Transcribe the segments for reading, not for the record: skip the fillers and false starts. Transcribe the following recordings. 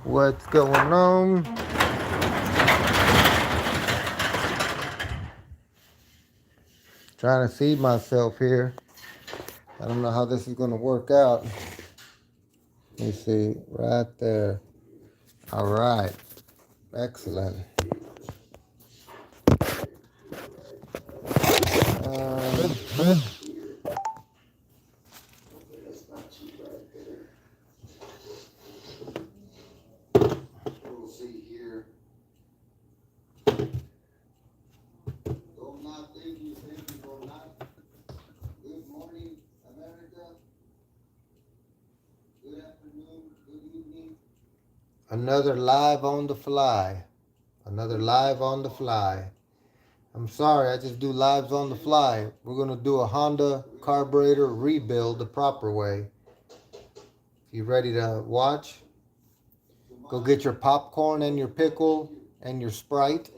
What's going on? Trying to see myself here. I don't know how this is going to work out. Let me see. Right there. All right. Excellent. Um, we'll see here. Go not, thank you, go not. Good morning, America. Good afternoon, good evening. Another live on the fly. Another live on the fly. I'm sorry, I just do lives on the fly. We're going to do a Honda carburetor rebuild the proper way. If you're ready to watch, go get your popcorn and your pickle and your Sprite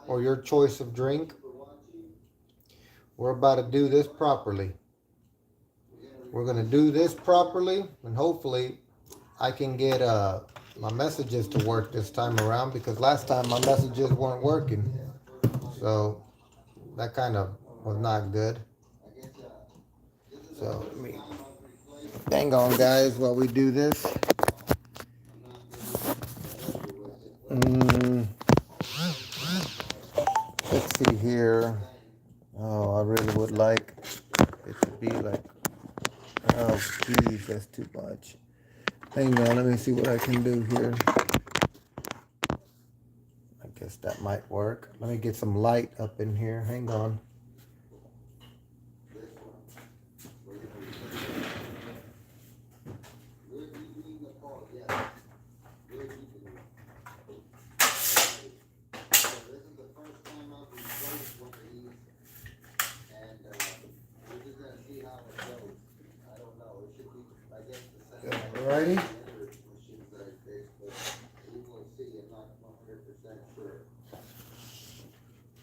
or your choice of drink. We're about to do this properly. We're going to do this properly, and hopefully I can get my messages to work this time around, because last time my messages weren't working. So that kind of was not good. So let me hang on, guys, while we do this. Let's see here. Oh, I really would like it to be like, oh geez, that's too much. Hang on, let me see what I can do here. I guess that might work. Let me get some light up in here. Hang on. Alrighty.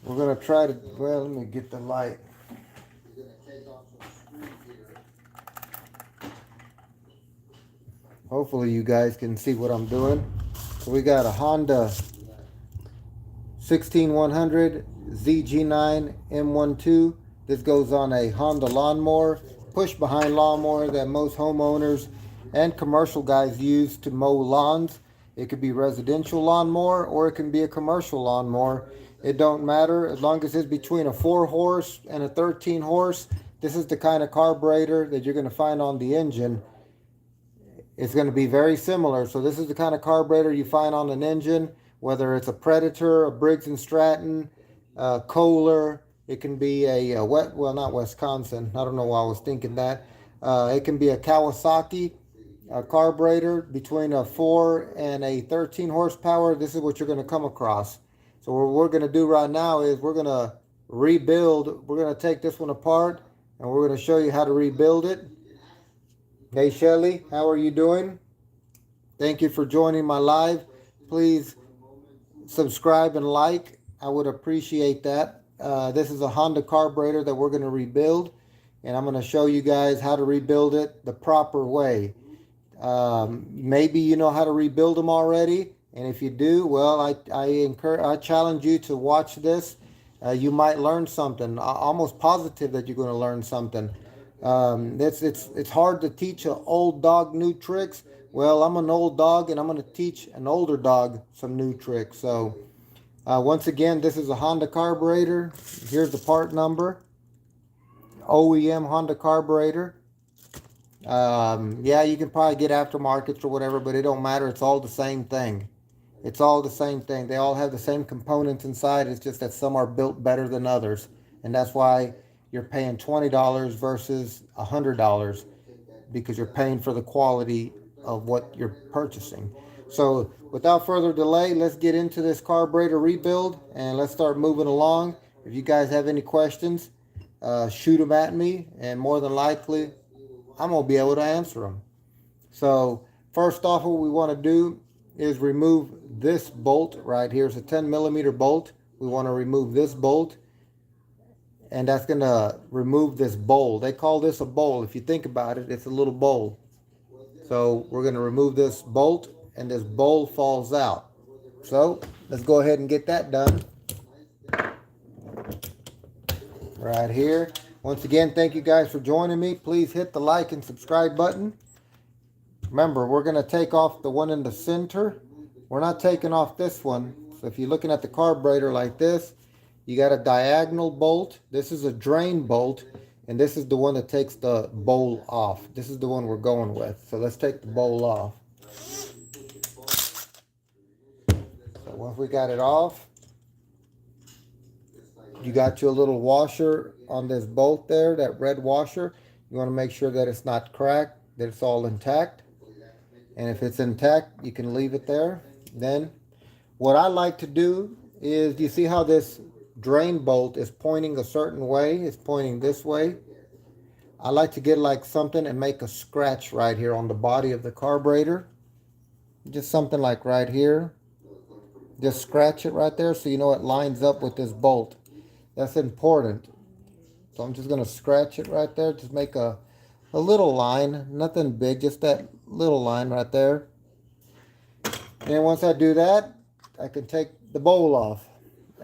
We're gonna try to, well, let me get the light. Hopefully you guys can see what I'm doing. So we got a Honda 16100 ZG9 M12. This goes on a Honda lawnmower, push behind lawnmower that most homeowners and commercial guys use to mow lawns. It could be residential lawnmower or it can be a commercial lawnmower. It don't matter as long as it's between a 4 horse and a 13 horse. This is the kind of carburetor that you're going to find on the engine. It's going to be very similar. So this is the kind of carburetor you find on an engine, whether it's a Predator, a Briggs & Stratton, Kohler. It can be a well, not Wisconsin. I don't know why I was thinking that. It can be a Kawasaki carburetor between a 4 and a 13 horsepower. This is what you're going to come across. So what we're going to do right now is we're going to rebuild. We're going to take this one apart and we're going to show you how to rebuild it. Hey Shelly, how are you doing? Thank you for joining my live. Please subscribe and like. I would appreciate that. This is a Honda carburetor that we're going to rebuild, and I'm going to show you guys how to rebuild it the proper way. Maybe you know how to rebuild them already, and if you do, well, I challenge you to watch this. You might learn something. I'm almost positive that you're going to learn something. It's hard to teach an old dog new tricks. Well, I'm an old dog and I'm going to teach an older dog some new tricks. So once again, this is a Honda carburetor. Here's the part number. OEM Honda carburetor. Yeah, you can probably get aftermarkets or whatever, but it don't matter. It's all the same thing. It's all the same thing. They all have the same components inside. It's just that some are built better than others. And that's why you're paying $20 versus $100, because you're paying for the quality of what you're purchasing. So without further delay, let's get into this carburetor rebuild and let's start moving along. If you guys have any questions, shoot them at me, and more than likely I'm going to be able to answer them. So first off, what we want to do is remove this bolt right here. It's a 10 millimeter bolt. We want to remove this bolt, and that's going to remove this bowl. They call this a bowl. If you think about it, it's a little bowl. So we're going to remove this bolt. and this bowl falls out. So let's go ahead and get that done right here. Once again, thank you guys for joining me. Please hit the like and subscribe button. Remember, we're going to take off the one in the center. We're not taking off this one. So if you're looking at the carburetor like this, you got a diagonal bolt. This is a drain bolt, and this is the one that takes the bowl off. This is the one we're going with. So let's take the bowl off. So once we got it off, you got your little washer on this bolt there, that red washer. You want to make sure that it's not cracked, that it's all intact. And if it's intact, you can leave it there. Then what I like to do is, you see how this drain bolt is pointing a certain way? It's pointing this way. I like to get like something and make a scratch right here on the body of the carburetor. Just something like right here. Just scratch it right there so you know it lines up with this bolt. That's important. So I'm just going to scratch it right there. Just make a little line. Nothing big, just that little line right there. And once I do that, I can take the bowl off.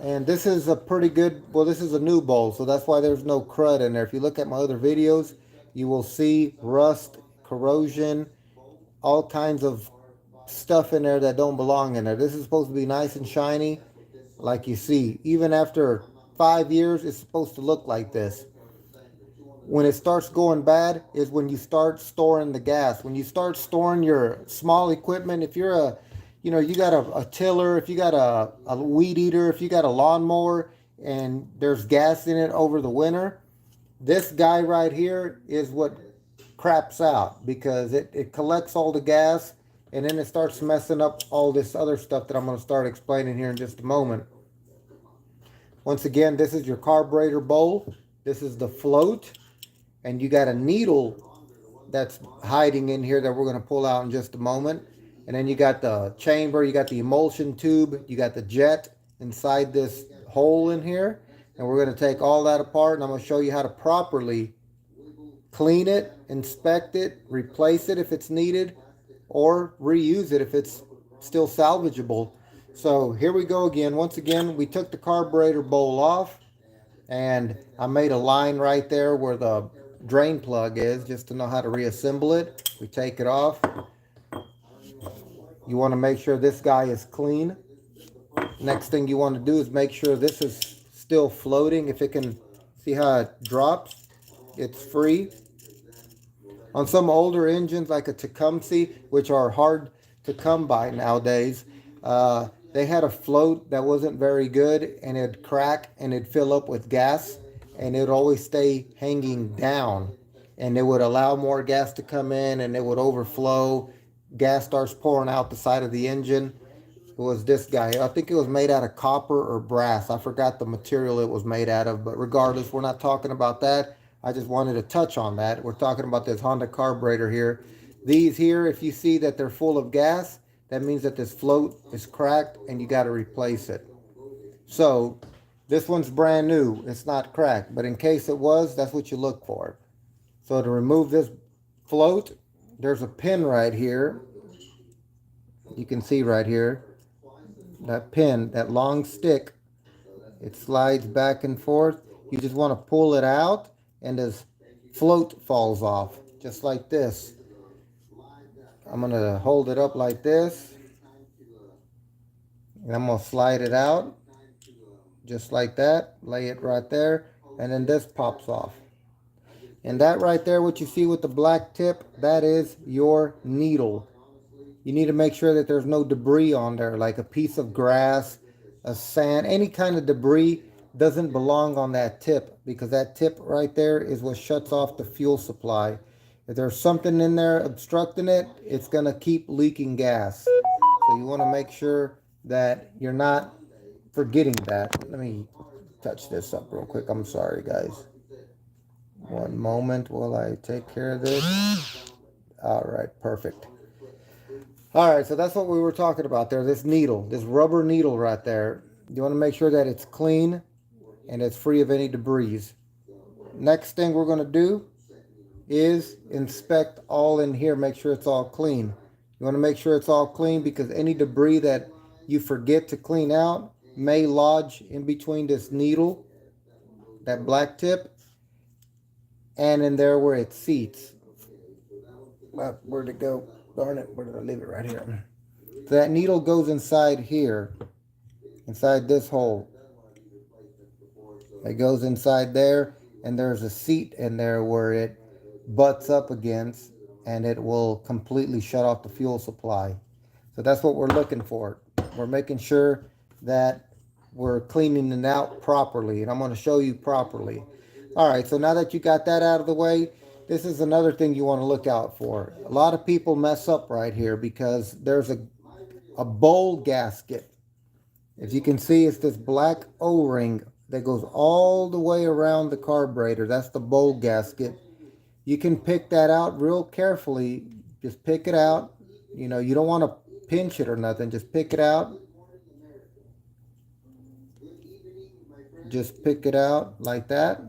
And this is a pretty good, well, this is a new bowl, so that's why there's no crud in there. If you look at my other videos, you will see rust, corrosion, all kinds of stuff in there that don't belong in there. This is supposed to be nice and shiny, like you see. Even after 5 years, it's supposed to look like this. When it starts going bad is when you start storing the gas. When you start storing your small equipment, if you're you got a tiller, if you got a weed eater, if you got a lawnmower, and there's gas in it over the winter, this guy right here is what craps out, because it collects all the gas, and then it starts messing up all this other stuff that I'm going to start explaining here in just a moment. Once again, this is your carburetor bowl. This is the float, and you got a needle that's hiding in here that we're going to pull out in just a moment. And then you got the chamber, you got the emulsion tube, you got the jet inside this hole in here. And we're going to take all that apart, and I'm going to show you how to properly clean it, inspect it, replace it if it's needed, or reuse it if it's still salvageable. So here we go again. Once again, we took the carburetor bowl off, and I made a line right there where the drain plug is, just to know how to reassemble it. We take it off. You want to make sure this guy is clean. Next thing you want to do is make sure this is still floating. If it can, see how it drops, it's free. On some older engines like a Tecumseh, which are hard to come by nowadays, they had a float that wasn't very good, and it'd crack and it'd fill up with gas, and it would always stay hanging down, and it would allow more gas to come in, and it would overflow. Gas starts pouring out the side of the engine. It was this guy. I think it was made out of copper or brass. I forgot the material it was made out of, but regardless, we're not talking about that. I just wanted to touch on that. We're talking about this Honda carburetor here. These here, if you see that they're full of gas, that means that this float is cracked and you got to replace it. So this one's brand new. It's not cracked, but in case it was, that's what you look for. So to remove this float, there's a pin right here. You can see right here, that pin, that long stick, it slides back and forth. You just want to pull it out, and this float falls off, just like this. I'm going to hold it up like this, and I'm going to slide it out, just like that. Lay it right there, and then this pops off. And that right there, what you see with the black tip, that is your needle. You need to make sure that there's no debris on there, like a piece of grass, a sand, any kind of debris doesn't belong on that tip, because that tip right there is what shuts off the fuel supply. If there's something in there obstructing it, it's going to keep leaking gas. So you want to make sure that you're not forgetting that. Let me touch this up real quick. I'm sorry, guys. One moment while I take care of this. All right, perfect. All right, so that's what we were talking about there. This needle, this rubber needle right there. You want to make sure that it's clean and it's free of any debris. Next thing we're going to do is inspect all in here. Make sure it's all clean. You want to make sure it's all clean because any debris that you forget to clean out may lodge in between this needle, that black tip, and in there where it seats. Where'd it go? Darn it, where did I leave it? Right here. So that needle goes inside here, inside this hole. It goes inside there, and there's a seat in there where it butts up against, and it will completely shut off the fuel supply. So that's what we're looking for. We're making sure that we're cleaning it out properly, and I'm going to show you properly. All right, so now that you got that out of the way, this is another thing you want to look out for. A lot of people mess up right here because there's a bowl gasket. If you can see, it's this black O-ring that goes all the way around the carburetor. That's the bowl gasket. You can pick that out real carefully. Just pick it out. You know, you don't want to pinch it or nothing. Just pick it out. Just pick it out like that.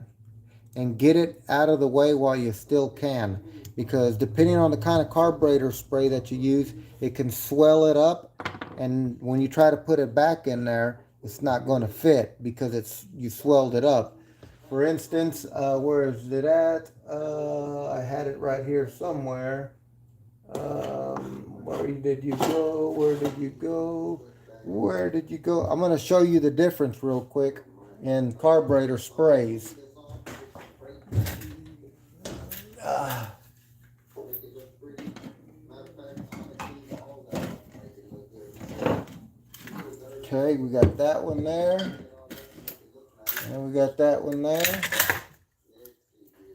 And get it out of the way while you still can. Because depending on the kind of carburetor spray that you use, it can swell it up. And when you try to put it back in there, it's not going to fit because you swelled it up. For instance, where is it at? I had it right here somewhere. Where did you go? Where did you go? Where did you go? I'm going to show you the difference real quick in carburetor sprays. Okay, we got that one there. And we got that one there.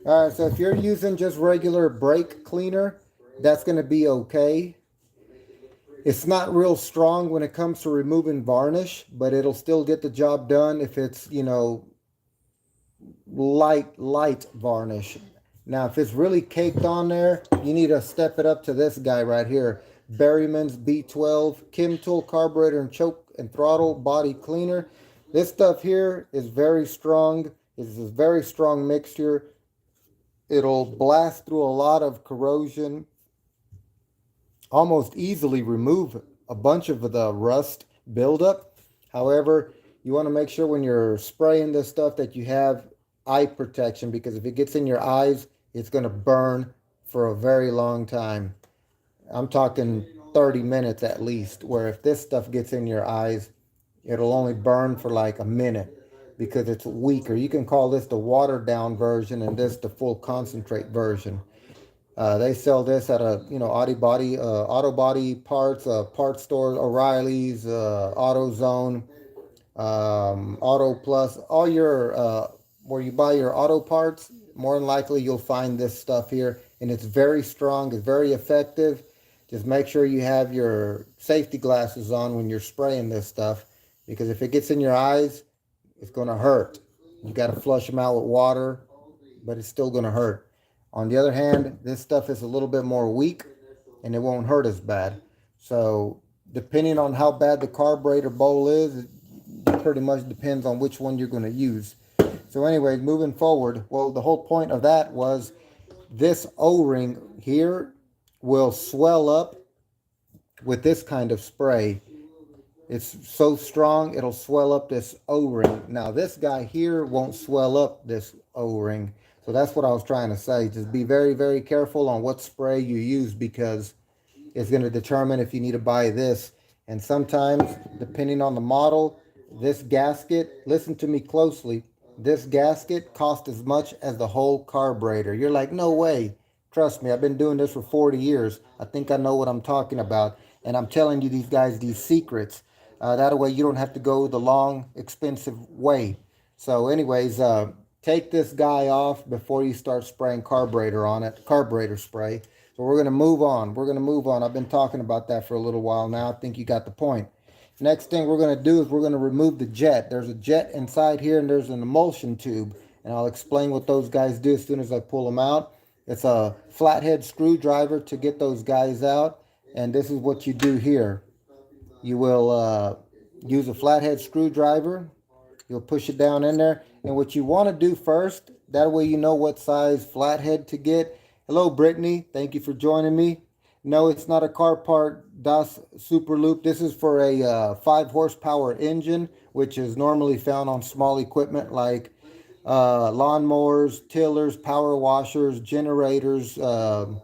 Alright, so if you're using just regular brake cleaner, that's going to be okay. It's not real strong when it comes to removing varnish, but it'll still get the job done if it's, you know, light varnish. Now, if it's really caked on there, you need to step it up to this guy right here. Berryman's B12 Chem Tool Carburetor and Choke and Throttle Body Cleaner. This stuff here is very strong. It's a very strong mixture. It'll blast through a lot of corrosion. Almost easily remove a bunch of the rust buildup. However, you want to make sure when you're spraying this stuff that you have eye protection, because if it gets in your eyes, it's going to burn for a very long time. I'm talking 30 minutes at least, where if this stuff gets in your eyes, it'll only burn for like a minute because it's weaker. You can call this the watered down version and this the full concentrate version. They sell this at a, you know, auto body parts, parts stores, O'Reilly's, AutoZone, Auto Plus, all your, where you buy your auto parts, more than likely you'll find this stuff here. And it's very strong, it's very effective. Just make sure you have your safety glasses on when you're spraying this stuff, because if it gets in your eyes, it's going to hurt. You got to flush them out with water, but it's still going to hurt. On the other hand, this stuff is a little bit more weak and it won't hurt as bad. So depending on how bad the carburetor bowl is, it pretty much depends on which one you're going to use. So anyways, moving forward, well, the whole point of that was this O-ring here will swell up with this kind of spray. It's so strong, it'll swell up this O-ring. Now, this guy here won't swell up this O-ring. So that's what I was trying to say. Just be very, very careful on what spray you use, because it's going to determine if you need to buy this. And sometimes, depending on the model, this gasket, listen to me closely, this gasket costs as much as the whole carburetor. You're like, no way. Trust me, I've been doing this for 40 years. I think I know what I'm talking about. And I'm telling you these guys these secrets. That way you don't have to go the long, expensive way. So anyways, take this guy off before you start spraying carburetor on it, carburetor spray. So we're going to move on. I've been talking about that for a little while now. I think you got the point. Next thing we're going to do is we're going to remove the jet. There's a jet inside here and there's an emulsion tube. And I'll explain what those guys do as soon as I pull them out. It's a flathead screwdriver to get those guys out. And this is what you do here. You will use a flathead screwdriver. You'll push it down in there. And what you want to do first, that way you know what size flathead to get. Hello, Brittany. Thank you for joining me. No, it's not a car part Das Super Loop. This is for a 5 horsepower engine, which is normally found on small equipment like lawnmowers, tillers, power washers, generators, you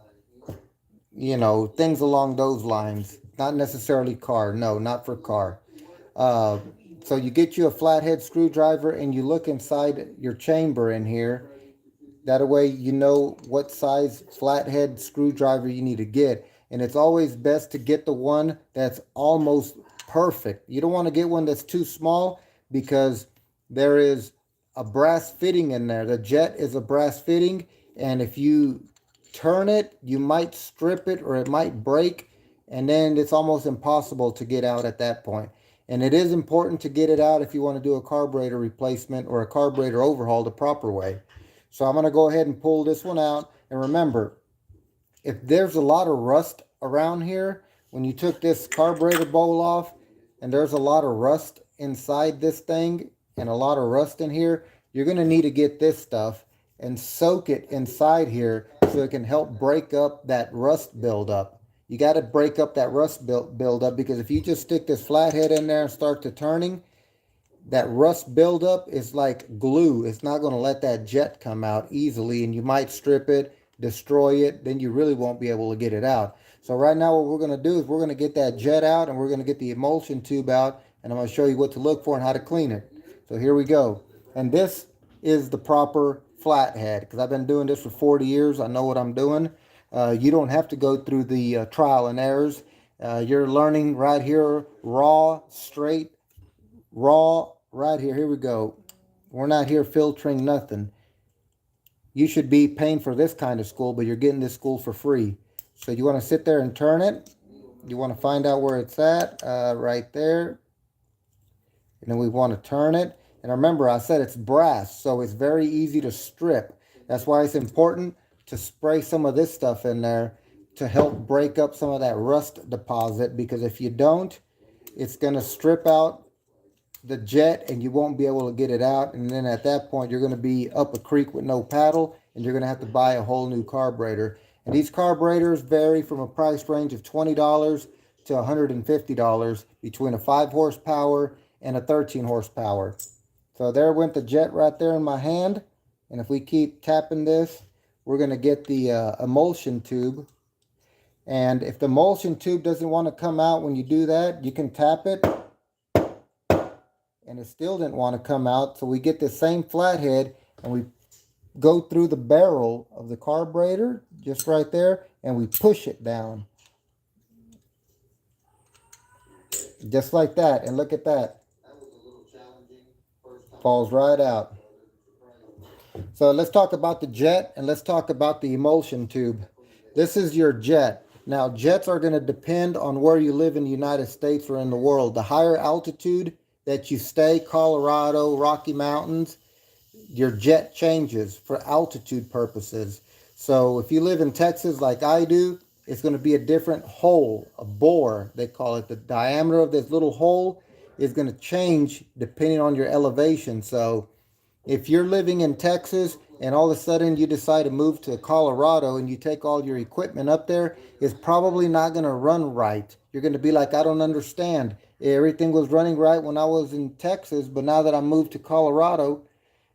know, things along those lines. Not necessarily car. No, not for car. Uh, so you get you a flathead screwdriver and you look inside your chamber in here. That way you know what size flathead screwdriver you need to get. And it's always best to get the one that's almost perfect. You don't want to get one that's too small because there is a brass fitting in there. The jet is a brass fitting, and if you turn it, you might strip it or it might break, and then it's almost impossible to get out at that point. And it is important to get it out if you want to do a carburetor replacement or a carburetor overhaul the proper way. So I'm going to go ahead and pull this one out. And remember, if there's a lot of rust around here, when you took this carburetor bowl off and there's a lot of rust inside this thing and a lot of rust in here, you're going to need to get this stuff and soak it inside here so it can help break up that rust buildup. You got to break up that rust buildup, because if you just stick this flathead in there and start to turning, that rust buildup is like glue. It's not going to let that jet come out easily, and you might strip it, destroy it, then you really won't be able to get it out. So right now what we're going to do is we're going to get that jet out, and we're going to get the emulsion tube out, and I'm going to show you what to look for and how to clean it. So here we go. And this is the proper flathead, because I've been doing this for 40 years. I know what I'm doing. You don't have to go through the trial and errors. You're learning right here, raw, straight, raw, right here. Here we go. We're not here filtering nothing. You should be paying for this kind of school, but you're getting this school for free. So you want to sit there and turn it. You want to find out where it's at, right there. And then we want to turn it. And remember, I said it's brass, so it's very easy to strip. That's why it's important to spray some of this stuff in there to help break up some of that rust deposit, because if you don't, it's going to strip out the jet and you won't be able to get it out. And then at that point, you're going to be up a creek with no paddle, and you're going to have to buy a whole new carburetor. And these carburetors vary from a price range of $20 to $150 between a 5 horsepower and a 13 horsepower. So there went the jet right there in my hand. And if we keep tapping this, we're going to get the emulsion tube. And if the emulsion tube doesn't want to come out when you do that, you can tap it. And it still didn't want to come out. So we get the same flathead and we go through the barrel of the carburetor, just right there, and we push it down. Just like that. And look at that. Falls right out. So let's talk about the jet, and let's talk about the emulsion tube. This is your jet. Now, jets are going to depend on where you live in the United States or in the world. The higher altitude that you stay, Colorado, Rocky Mountains, your jet changes for altitude purposes. So if you live in Texas like I do, it's going to be a different hole, a bore, they call it. The diameter of this little hole is going to change depending on your elevation. So if you're living in Texas and all of a sudden you decide to move to Colorado and you take all your equipment up there, it's probably not going to run right. You're going to be like, I don't understand. Everything was running right when I was in Texas, but now that I moved to Colorado,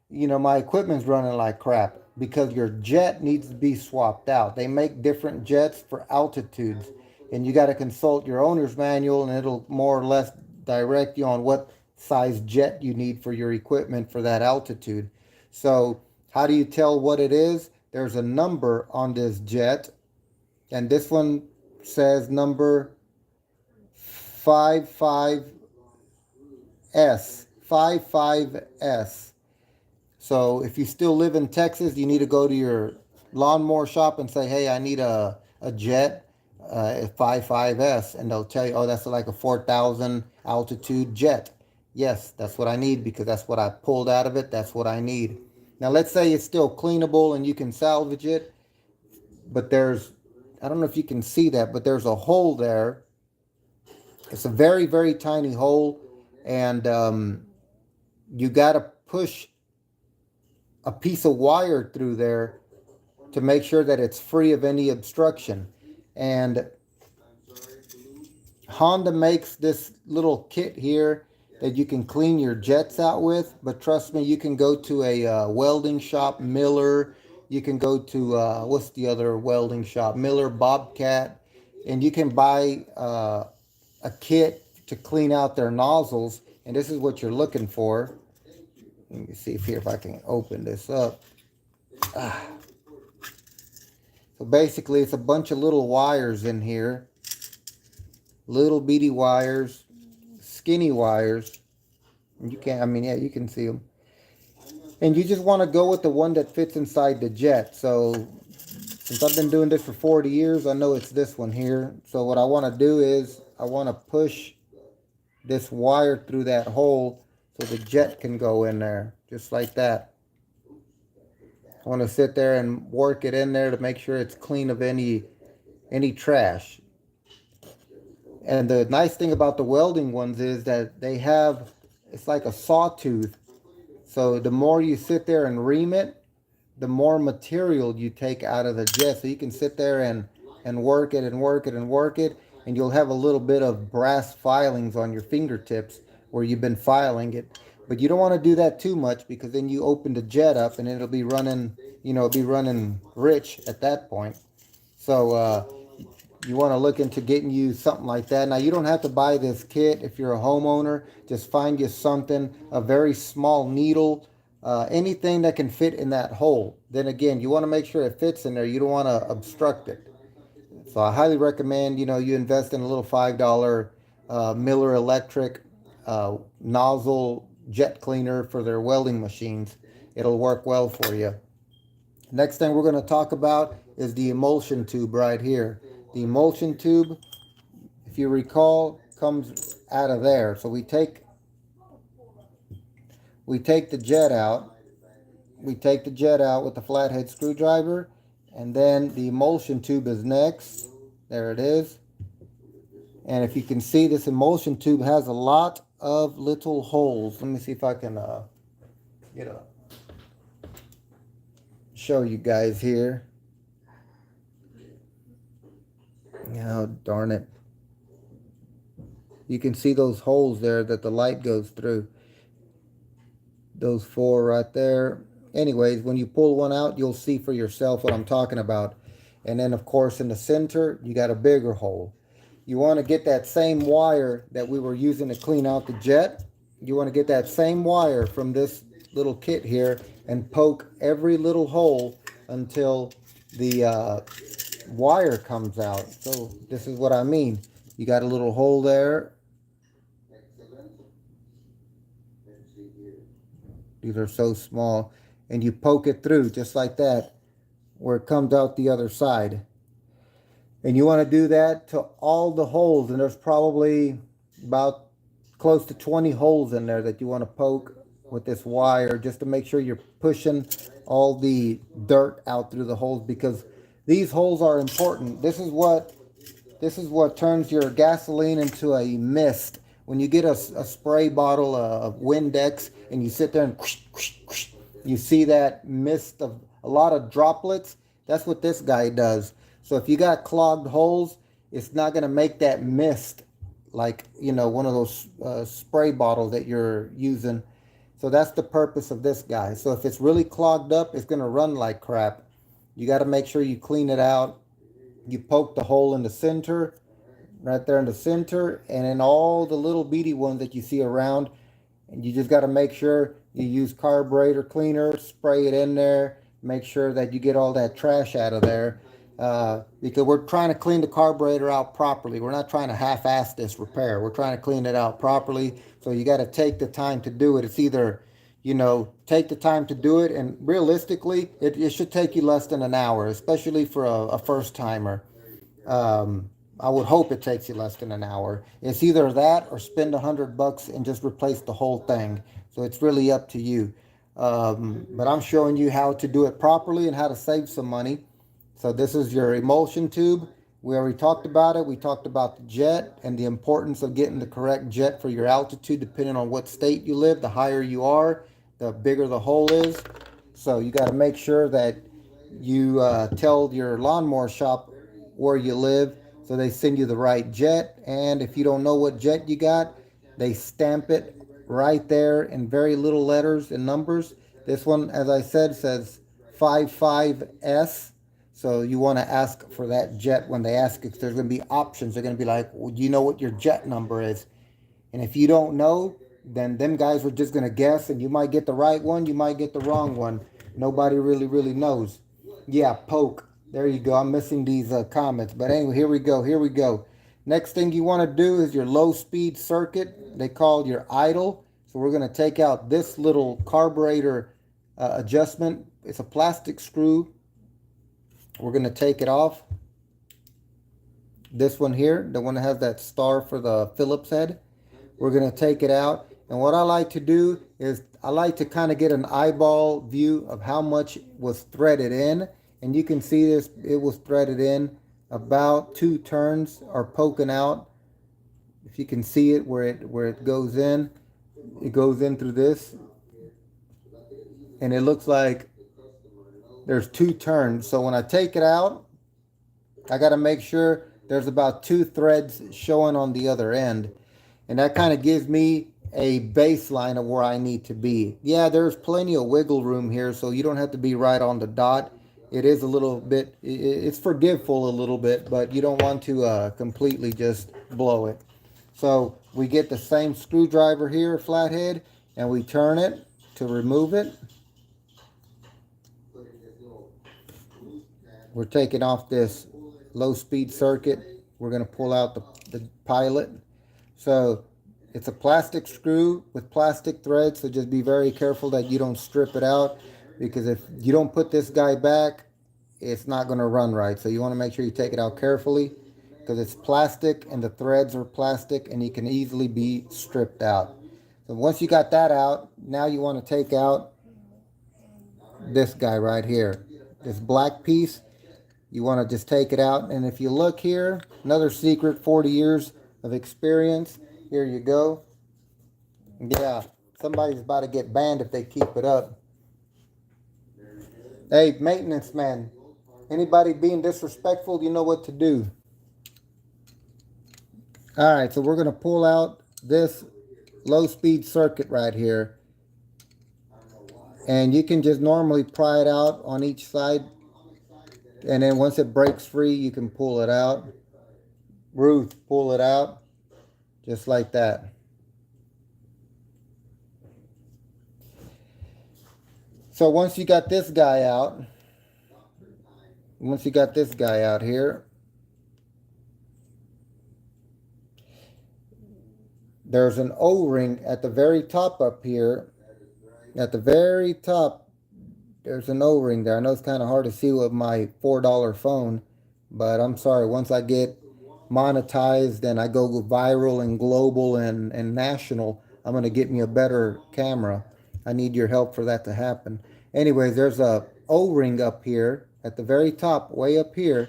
you know, my equipment's running like crap, because your jet needs to be swapped out. They make different jets for altitudes, and you got to consult your owner's manual, and it'll more or less direct you on what size jet you need for your equipment for that altitude. So how do you tell what it is? There's a number on this jet, and this one says number 55S. So if you still live in Texas, you need to go to your lawnmower shop and say, hey, I need a jet 55S, and they'll tell you, oh, that's like a 4,000 altitude jet. Yes, that's what I need, because that's what I pulled out of it. That's what I need. Now, let's say it's still cleanable and you can salvage it, but there's, I don't know if you can see that, but there's a hole there. It's a very, very tiny hole, and you got to push a piece of wire through there to make sure that it's free of any obstruction. And Honda makes this little kit here that you can clean your jets out with, but trust me, you can go to a welding shop, Miller. You can go to what's the other welding shop, Miller, Bobcat, and you can buy a kit to clean out their nozzles, and this is what you're looking for. Let me see if I can open this up. So basically it's a bunch of little wires in here, little beady wires, skinny wires. You can't, I mean, yeah, you can see them. And you just want to go with the one that fits inside the jet. So since I've been doing this for 40 years, I know it's this one here. So what I want to do is I want to push this wire through that hole so the jet can go in there, just like that. I want to sit there and work it in there to make sure it's clean of any trash. And the nice thing about the welding ones is that they have, it's like a sawtooth. So the more you sit there and ream it, the more material you take out of the jet. So you can sit there and work it and work it and work it, and you'll have a little bit of brass filings on your fingertips where you've been filing it. But you don't want to do that too much, because then you open the jet up and it'll be running, you know, be running rich at that point. So you want to look into getting you something like that. Now, you don't have to buy this kit if you're a homeowner. Just find you something, a very small needle, anything that can fit in that hole. Then again, you want to make sure it fits in there. You don't want to obstruct it. So I highly recommend, you know, you invest in a little $5 Miller Electric nozzle jet cleaner for their welding machines. It'll work well for you. Next thing we're going to talk about is the emulsion tube right here. The emulsion tube, if you recall, comes out of there. So we take the jet out. We take the jet out with the flathead screwdriver, and then the emulsion tube is next. There it is. And if you can see, this emulsion tube has a lot of little holes. Let me see if I can show you guys here. Oh, darn it. You can see those holes there that the light goes through. Those 4 right there. Anyways, when you pull one out, you'll see for yourself what I'm talking about. And then, of course, in the center, you got a bigger hole. You want to get that same wire that we were using to clean out the jet. You want to get that same wire from this little kit here and poke every little hole until the wire comes out. So this is what I mean. You got a little hole there. These are so small. And you poke it through just like that, where it comes out the other side. And you want to do that to all the holes. And there's probably about close to 20 holes in there that you want to poke with this wire, just to make sure you're pushing all the dirt out through the holes, because these holes are important. This is what turns your gasoline into a mist. When you get a spray bottle of Windex and you sit there and you see that mist of a lot of droplets, that's what this guy does. So if you got clogged holes, it's not going to make that mist like, you know, one of those spray bottles that you're using. So that's the purpose of this guy. So if it's really clogged up, it's going to run like crap. You got to make sure you clean it out. You poke the hole in the center, right there in the center, and in all the little beady ones that you see around. And you just got to make sure you use carburetor cleaner, spray it in there, make sure that you get all that trash out of there. Because we're trying to clean the carburetor out properly. We're not trying to half-ass this repair. We're trying to clean it out properly. So you got to take the time to do it. It's either, you know, take the time to do it, and realistically, it should take you less than an hour, especially for a first-timer. I would hope it takes you less than an hour. It's either that or spend $100 and just replace the whole thing. So it's really up to you. But I'm showing you how to do it properly and how to save some money. So this is your emulsion tube. We already talked about it. We talked about the jet and the importance of getting the correct jet for your altitude, depending on what state you live. The higher you are, the bigger the hole is. So you got to make sure that you tell your lawnmower shop where you live, so they send you the right jet. And if you don't know what jet you got, they stamp it right there in very little letters and numbers. This one, as I said, says 55S. So you want to ask for that jet when they ask if there's going to be options. They're going to be like, well, do you know what your jet number is? And if you don't know, then them guys are just going to guess, and you might get the right one, you might get the wrong one. Nobody really knows. Yeah, poke. There you go. I'm missing these comments. But anyway, here we go. Next thing you want to do is your low speed circuit. They call your idle. So we're going to take out this little carburetor adjustment. It's a plastic screw. We're going to take it off. This one here, the one that has that star for the Phillips head. We're going to take it out. And what I like to do is I like to kind of get an eyeball view of how much was threaded in. And you can see this, it was threaded in. About 2 turns are poking out. If you can see it where it goes in. It goes in through this. And it looks like there's 2 turns. So when I take it out, I got to make sure there's about 2 threads showing on the other end. And that kind of gives me a baseline of where I need to be. Yeah, there's plenty of wiggle room here, so you don't have to be right on the dot. It is a little bit, it's forgiveful a little bit, but you don't want to completely just blow it. So we get the same screwdriver here, flathead, and we turn it to remove it. We're taking off this low speed circuit. We're going to pull out the pilot. So it's a plastic screw with plastic threads, so just be very careful that you don't strip it out, because if you don't put this guy back, it's not going to run right. So you want to make sure you take it out carefully, because it's plastic and the threads are plastic and you can easily be stripped out. So once you got that out, now you want to take out this guy right here, this black piece. You want to just take it out. And if you look here, another secret, 40 years of experience. Here you go. Yeah, somebody's about to get banned if they keep it up. Hey, maintenance man, anybody being disrespectful, you know what to do. All right, so we're going to pull out this low speed circuit right here. And you can just normally pry it out on each side. And then once it breaks free, you can pull it out. Ruth, pull it out. Just like that. So once you got this guy out, here, there's an O-ring at the very top up here. At the very top, there's an O-ring there. I know it's kind of hard to see with my $4 phone, but I'm sorry. Once I get monetized and I go viral and global and national, I'm going to get me a better camera. I need your help for that to happen. Anyways, there's a O-ring up here at the very top, way up here,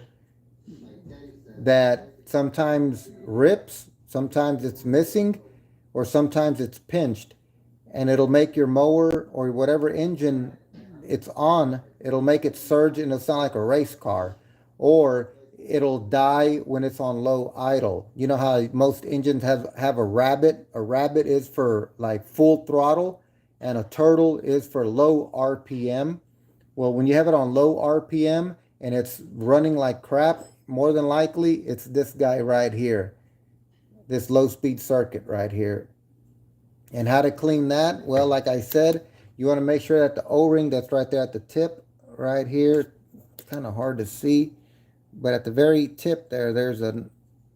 that sometimes rips, sometimes it's missing, or sometimes it's pinched, and it'll make your mower or whatever engine it's on, it'll make it surge and it'll sound like a race car, or it'll die when it's on low idle. You know how most engines have a rabbit? A rabbit is for like full throttle, and a turtle is for low RPM. Well, when you have it on low RPM and it's running like crap, more than likely it's this guy right here, this low speed circuit right here. And how to clean that? Well, like I said, you want to make sure that the O-ring that's right there at the tip right here, it's kind of hard to see, but at the very tip there, there's an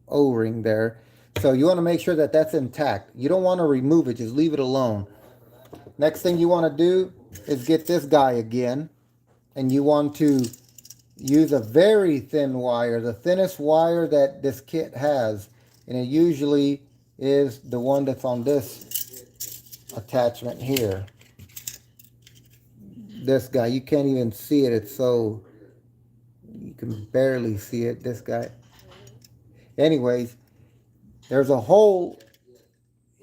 O-ring there. So you want to make sure that that's intact. You don't want to remove it, just leave it alone. Next thing you want to do is get this guy again, and you want to use a very thin wire, the thinnest wire that this kit has, and it usually is the one that's on this attachment here. This guy, you can't even see it, it's so, you can barely see it, this guy. Anyways, there's a hole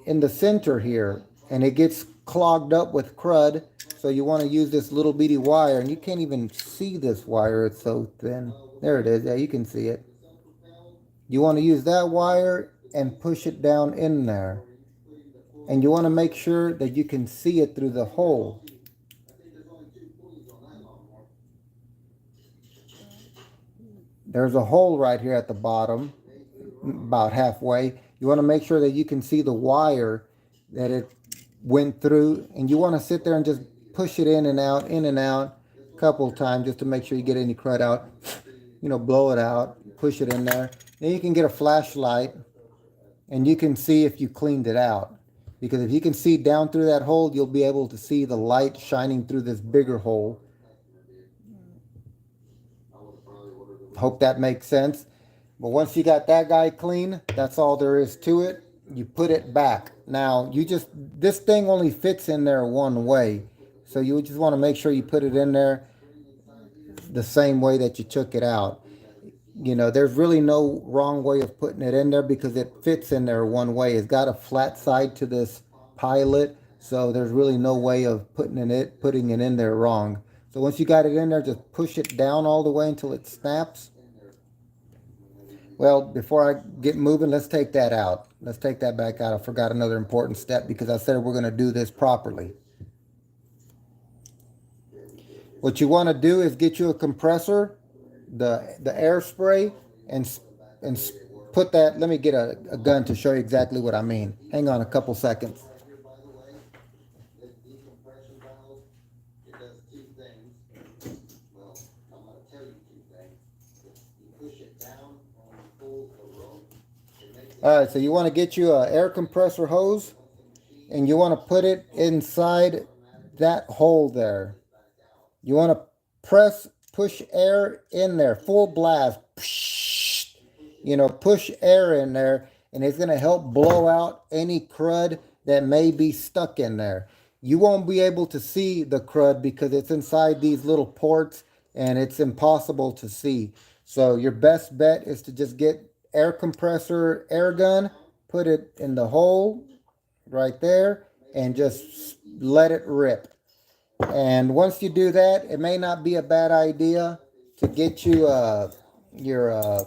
in the center here, and it gets clogged up with crud, so you want to use this little bitty wire, and you can't even see this wire, it's so thin. There it is, yeah, you can see it. You want to use that wire and push it down in there. And you want to make sure that you can see it through the hole. There's a hole right here at the bottom, about halfway. You want to make sure that you can see the wire that it went through, and you want to sit there and just push it in and out a couple times just to make sure you get any crud out. You know, blow it out, push it in there. Then you can get a flashlight and you can see if you cleaned it out. Because if you can see down through that hole, you'll be able to see the light shining through this bigger hole. Hope that makes sense. But once you got that guy clean, that's all there is to it. You put it back. Now, this thing only fits in there one way. So you just want to make sure you put it in there the same way that you took it out. You know, there's really no wrong way of putting it in there because it fits in there one way. It's got a flat side to this pilot, so there's really no way of putting it in there wrong. So once you got it in there, just push it down all the way until it snaps. Well, before I get moving, let's take that out. Let's take that back out. I forgot another important step because I said we're going to do this properly. What you want to do is get you a compressor, the air spray, and put that. Let me get a gun to show you exactly what I mean. Hang on a couple seconds. All right, so you want to get you an air compressor hose, and you want to put it inside that hole there. You want to push air in there, full blast. You know, push air in there, and it's going to help blow out any crud that may be stuck in there. You won't be able to see the crud because it's inside these little ports, and it's impossible to see. So your best bet is to just get air compressor air gun, put it in the hole right there, and just let it rip. And once you do that, it may not be a bad idea to get you your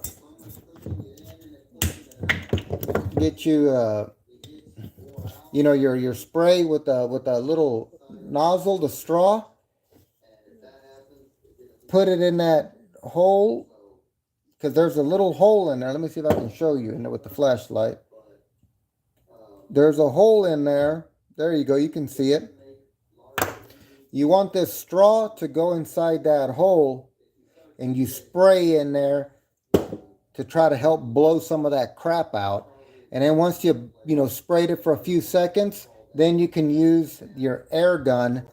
spray with a little nozzle, the straw. Put it in that hole, because there's a little hole in there. Let me see if I can show you in there with the flashlight. There's a hole in there. There you go. You can see it. You want this straw to go inside that hole, and you spray in there to try to help blow some of that crap out. And then once you sprayed it for a few seconds, then you can use your air gun,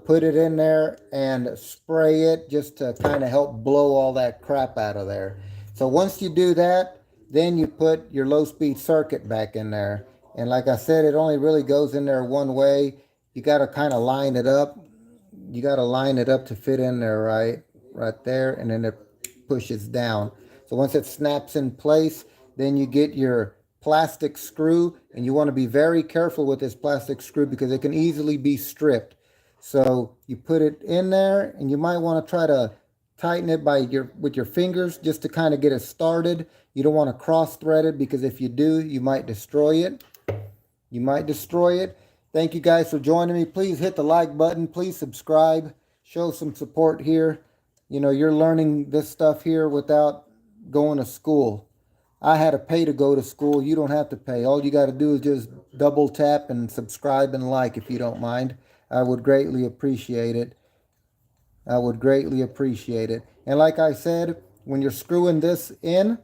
put it in there and spray it just to kind of help blow all that crap out of there. So once you do that, then you put your low-speed circuit back in there. And like I said, it only really goes in there one way. You got to kind of line it up. You got to line it up to fit in there right there, and then it pushes down. So once it snaps in place, then you get your plastic screw, and you want to be very careful with this plastic screw because it can easily be stripped. So you put it in there, and you might want to try to tighten it with your fingers just to kind of get it started. You don't want to cross thread it because if you do, you might destroy it. Thank you guys for joining me. Please hit the like button. Please subscribe. Show some support here. You're learning this stuff here without going to school. I had to pay to go to school. You don't have to pay. All you got to do is just double tap and subscribe and like if you don't mind. I would greatly appreciate it. And like I said, when you're screwing this in,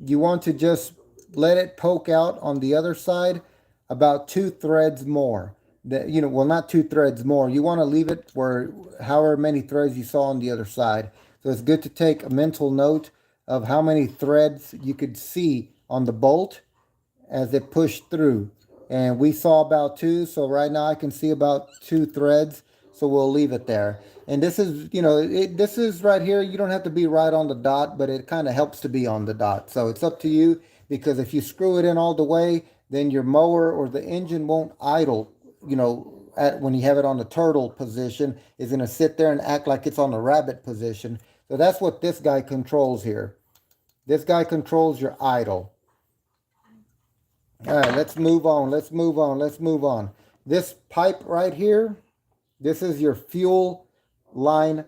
you want to just let it poke out on the other side about 2 threads more. Not 2 threads more. You want to leave it where however many threads you saw on the other side. So it's good to take a mental note of how many threads you could see on the bolt as it pushed through. And we saw about 2, so right now I can see about 2 threads, so we'll leave it there. And this is, this is right here, you don't have to be right on the dot, but it kind of helps to be on the dot. So it's up to you, because if you screw it in all the way, then your mower or the engine won't idle, when you have it on the turtle position, is going to sit there and act like it's on the rabbit position. So that's what this guy controls here. This guy controls your idle. All right, let's move on. Let's move on. Let's move on. This pipe right here, this is your fuel line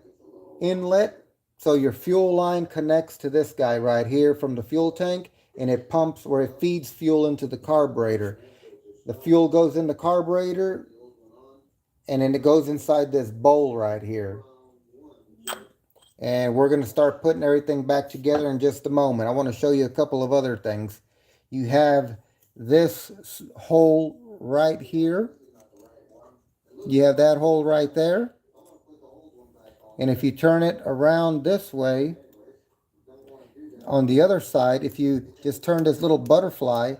inlet. So your fuel line connects to this guy right here from the fuel tank, and it pumps where it feeds fuel into the carburetor. The fuel goes in the carburetor, and then it goes inside this bowl right here. And we're going to start putting everything back together in just a moment. I want to show you a couple of other things. You have this hole right here. You have that hole right there. And if you turn it around this way, on the other side, if you just turn this little butterfly,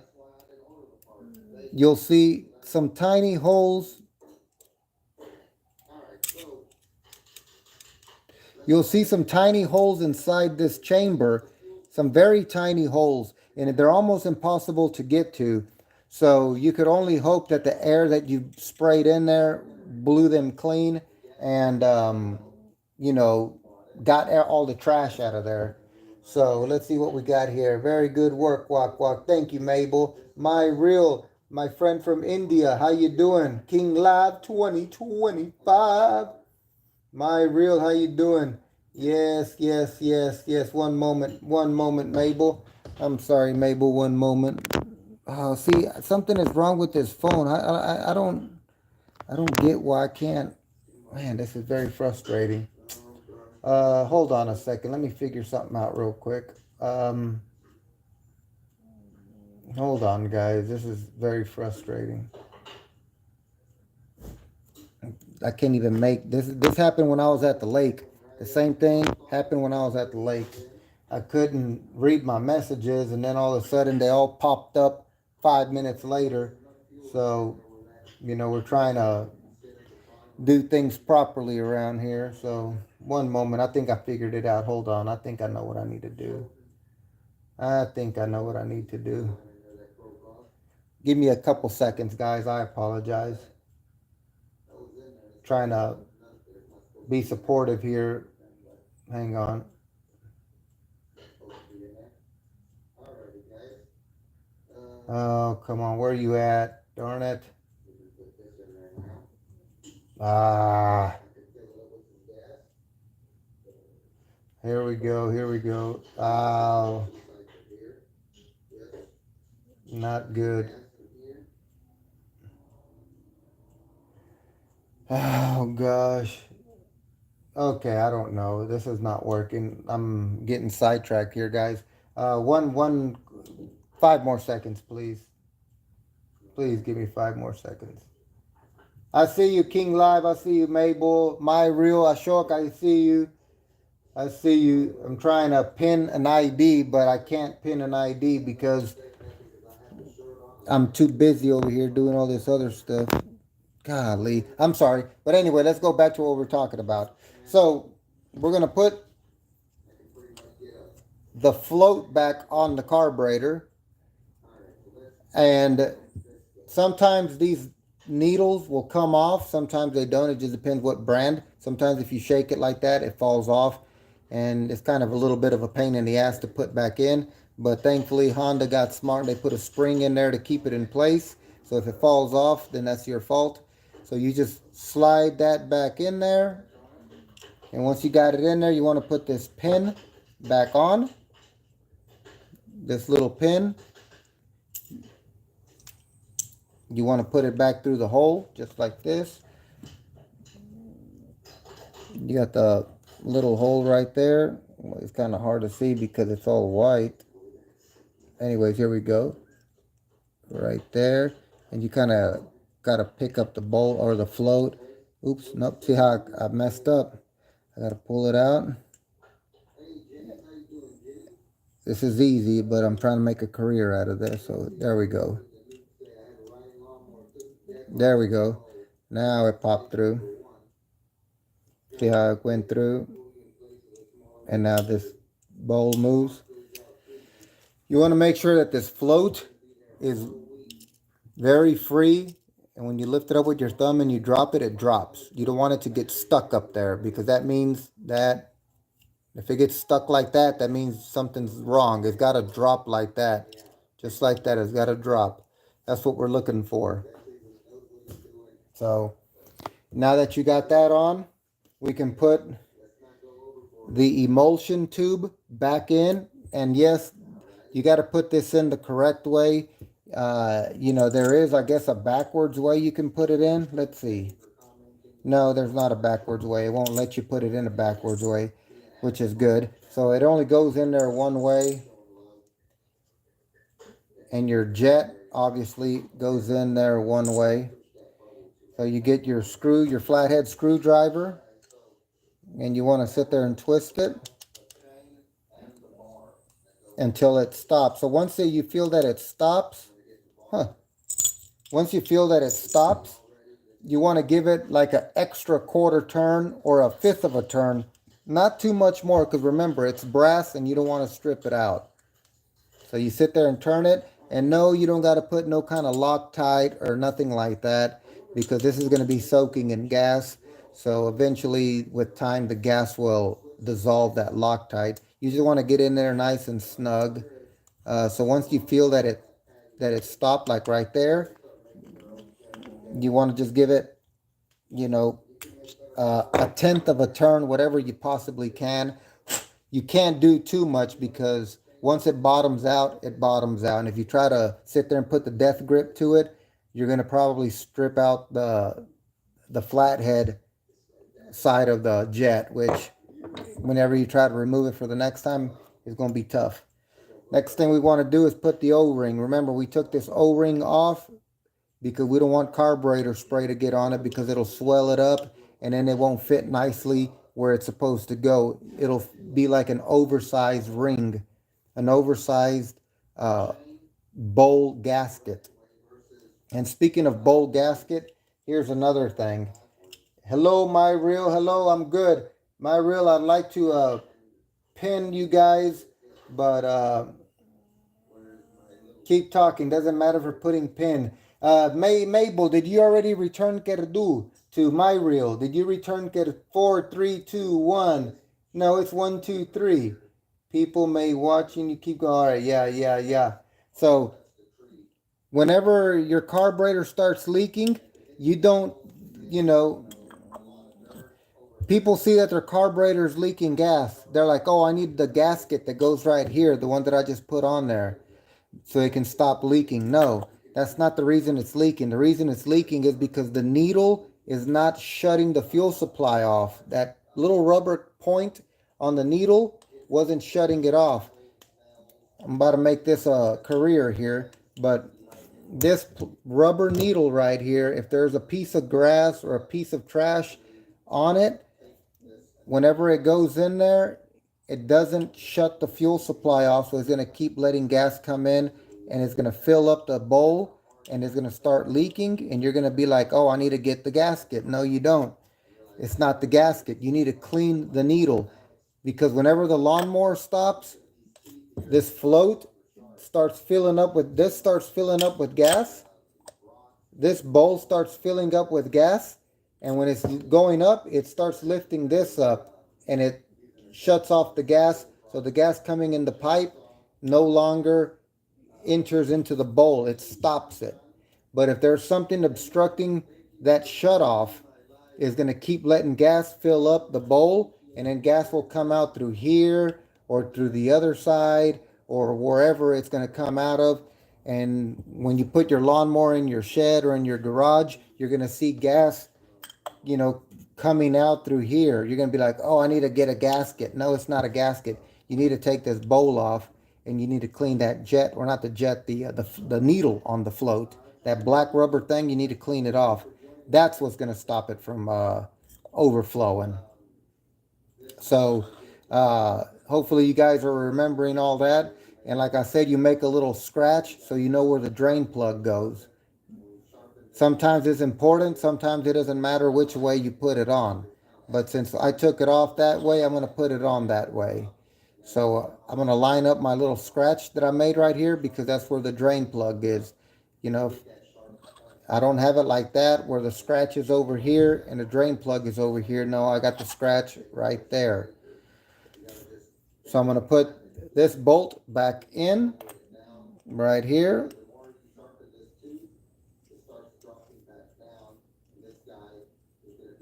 you'll see some tiny holes. You'll see some tiny holes inside this chamber, some very tiny holes, and they're almost impossible to get to. So you could only hope that the air that you sprayed in there blew them clean and, you know, got all the trash out of there. So let's see what we got here. Very good work, Wak Wak. Thank you, Mabel. My friend from India, how you doing? King Live 2025. My real, how you doing? Yes, yes, yes, yes. One moment, Mabel. I'm sorry, Mabel. One moment. Oh, see, something is wrong with this phone. I don't get why I can't. Man, this is very frustrating. Hold on a second. Let me figure something out real quick. Hold on, guys. This is very frustrating. I can't even make this. This happened when I was at the lake. The same thing happened when I was at the lake. I couldn't read my messages, and then all of a sudden they all popped up 5 minutes later. So, you know, we're trying to do things properly around here. So, one moment. I think I figured it out. Hold on. I think I know what I need to do. Give me a couple seconds, guys. I apologize. Trying to be supportive here. Hang on. Oh, come on. Where are you at? Darn it. Here we go. Oh. Not good. Oh, gosh. Okay, I don't know. This is not working. I'm getting sidetracked here, guys. 5 more seconds, please. Please give me 5 more seconds. I see you, King Live. I see you, Mabel. My real Ashok. I see you. I'm trying to pin an ID, but I can't pin an ID because I'm too busy over here doing all this other stuff. Golly. I'm sorry. But anyway, let's go back to what we're talking about. So we're going to put the float back on the carburetor. And sometimes these needles will come off. Sometimes they don't. It just depends what brand. Sometimes if you shake it like that, it falls off. And it's kind of a little bit of a pain in the ass to put back in. But thankfully, Honda got smart. They put a spring in there to keep it in place. So if it falls off, then that's your fault. So you just slide that back in there. And once you got it in there, you want to put this pin back on. This little pin. You want to put it back through the hole, just like this. You got the little hole right there. It's kind of hard to see because it's all white. Anyways, here we go. Right there. And you kind of got to pick up the bowl or the float. Oops, nope. See how I messed up? I got to pull it out. This is easy, but I'm trying to make a career out of this. So there we go. There we go. Now it popped through. See how it went through? And now this bowl moves. You want to make sure that this float is very free. And when you lift it up with your thumb and you drop it, it drops. You don't want it to get stuck up there because that means that If it gets stuck like that, that means something's wrong. It's got to drop like that. Just like that, it's got to drop. That's what we're looking for. So now that you got that on, we can put the emulsion tube back in. And yes, you got to put this in the correct way. You know, there is, I guess, a backwards way you can put it in. Let's see. No, there's not a backwards way. It won't let you put it in a backwards way, which is good. So it only goes in there one way. And your jet obviously goes in there one way. So you get your screw, your flathead screwdriver, and you want to sit there and twist it until it stops. So once you feel that it stops, once you feel that it stops, you want to give it like an extra quarter turn or a fifth of a turn. Not too much more, because remember, it's brass and you don't want to strip it out. So you sit there and turn it. And no, you don't got to put no kind of Loctite or nothing like that, because this is going to be soaking in gas. So eventually, with time, the gas will dissolve that Loctite. You just want to get in there nice and snug. So once you feel that it stopped, like right there, you want to just give it, you know, a tenth of a turn, whatever you possibly can. You can't do too much, because once it bottoms out, it bottoms out. And if you try to sit there and put the death grip to it, you're going to probably strip out the flathead side of the jet, which whenever you try to remove it for the next time, is going to be tough. Next thing we want to do is put the O-ring. Remember, we took this O-ring off because we don't want carburetor spray to get on it, because it'll swell it up and then it won't fit nicely where it's supposed to go. It'll be like an oversized ring, an oversized bowl gasket. And speaking of bowl gasket, here's another thing. Hello, my real. Hello, I'm good. My real, I'd like to pin you guys, but keep talking. Doesn't matter for putting pin. Mabel, did you already return Kerdu to my reel? Did you return Ker 4, 3, 2, 1? No, it's 1, 2, 3. People may watch and you keep going. All right, yeah. So whenever your carburetor starts leaking, you don't, you know, people see that their carburetor is leaking gas. They're like, oh, I need the gasket that goes right here, the one that I just put on there, so it can stop leaking. No, that's not the reason it's leaking. The reason it's leaking is because the needle is not shutting the fuel supply off. That little rubber point on the needle wasn't shutting it off. I'm about to make this a career here, but this rubber needle right here, if there's a piece of grass or a piece of trash on it, whenever it goes in there, it doesn't shut the fuel supply off, so it's going to keep letting gas come in, and it's going to fill up the bowl, and it's going to start leaking, and you're going to be like, oh, I need to get the gasket. No, you don't. It's not the gasket. You need to clean the needle, because whenever the lawnmower stops, this float starts filling up with gas. This bowl starts filling up with gas, and when it's going up, it starts lifting this up, and it shuts off the gas. So the gas coming in the pipe no longer enters into the bowl. It stops it. But if there's something obstructing that shutoff, is going to keep letting gas fill up the bowl, and then gas will come out through here or through the other side or wherever it's going to come out of. And when you put your lawnmower in your shed or in your garage, you're going to see gas, you know, coming out through here. You're going to be like, oh, I need to get a gasket. No, it's not a gasket. You need to take this bowl off, and you need to clean that jet, or not the jet, the needle on the float. That black rubber thing, you need to clean it off. That's what's going to stop it from overflowing. So hopefully you guys are remembering all that. And like I said, you make a little scratch so you know where the drain plug goes. Sometimes it's important. Sometimes it doesn't matter which way you put it on. But since I took it off that way, I'm going to put it on that way. So I'm going to line up my little scratch that I made right here, because that's where the drain plug is. You know, I don't have it like that where the scratch is over here and the drain plug is over here. No, I got the scratch right there. So I'm going to put this bolt back in right here.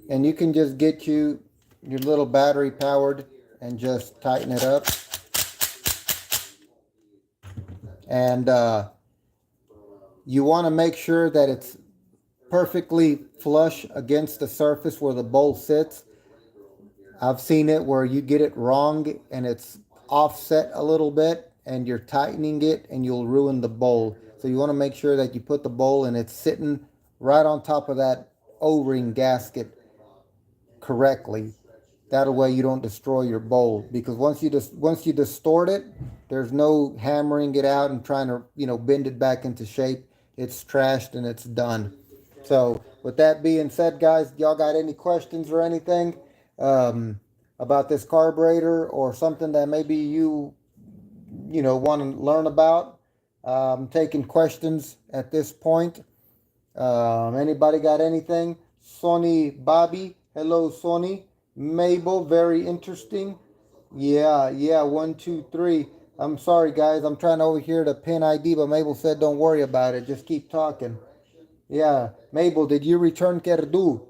And you can just get your little battery powered and just tighten it up. And you want to make sure that it's perfectly flush against the surface where the bowl sits. I've seen it where you get it wrong and it's offset a little bit and you're tightening it and you'll ruin the bowl. So you want to make sure that you put the bowl and it's sitting right on top of that O-ring gasket correctly. That way you don't destroy your bowl, because once you distort it, there's no hammering it out and trying to bend it back into shape. It's trashed and it's done. So with that being said, guys, y'all got any questions or anything about this carburetor or something that maybe you want to learn about? I'm taking questions at this point. Anybody got anything? Sonny Bobby, hello Sonny. Mabel, very interesting. Yeah, 1, 2, 3. I'm sorry guys, I'm trying over here to pin ID, but Mabel said don't worry about it, just keep talking. Yeah, Mabel, did you return Kerdu?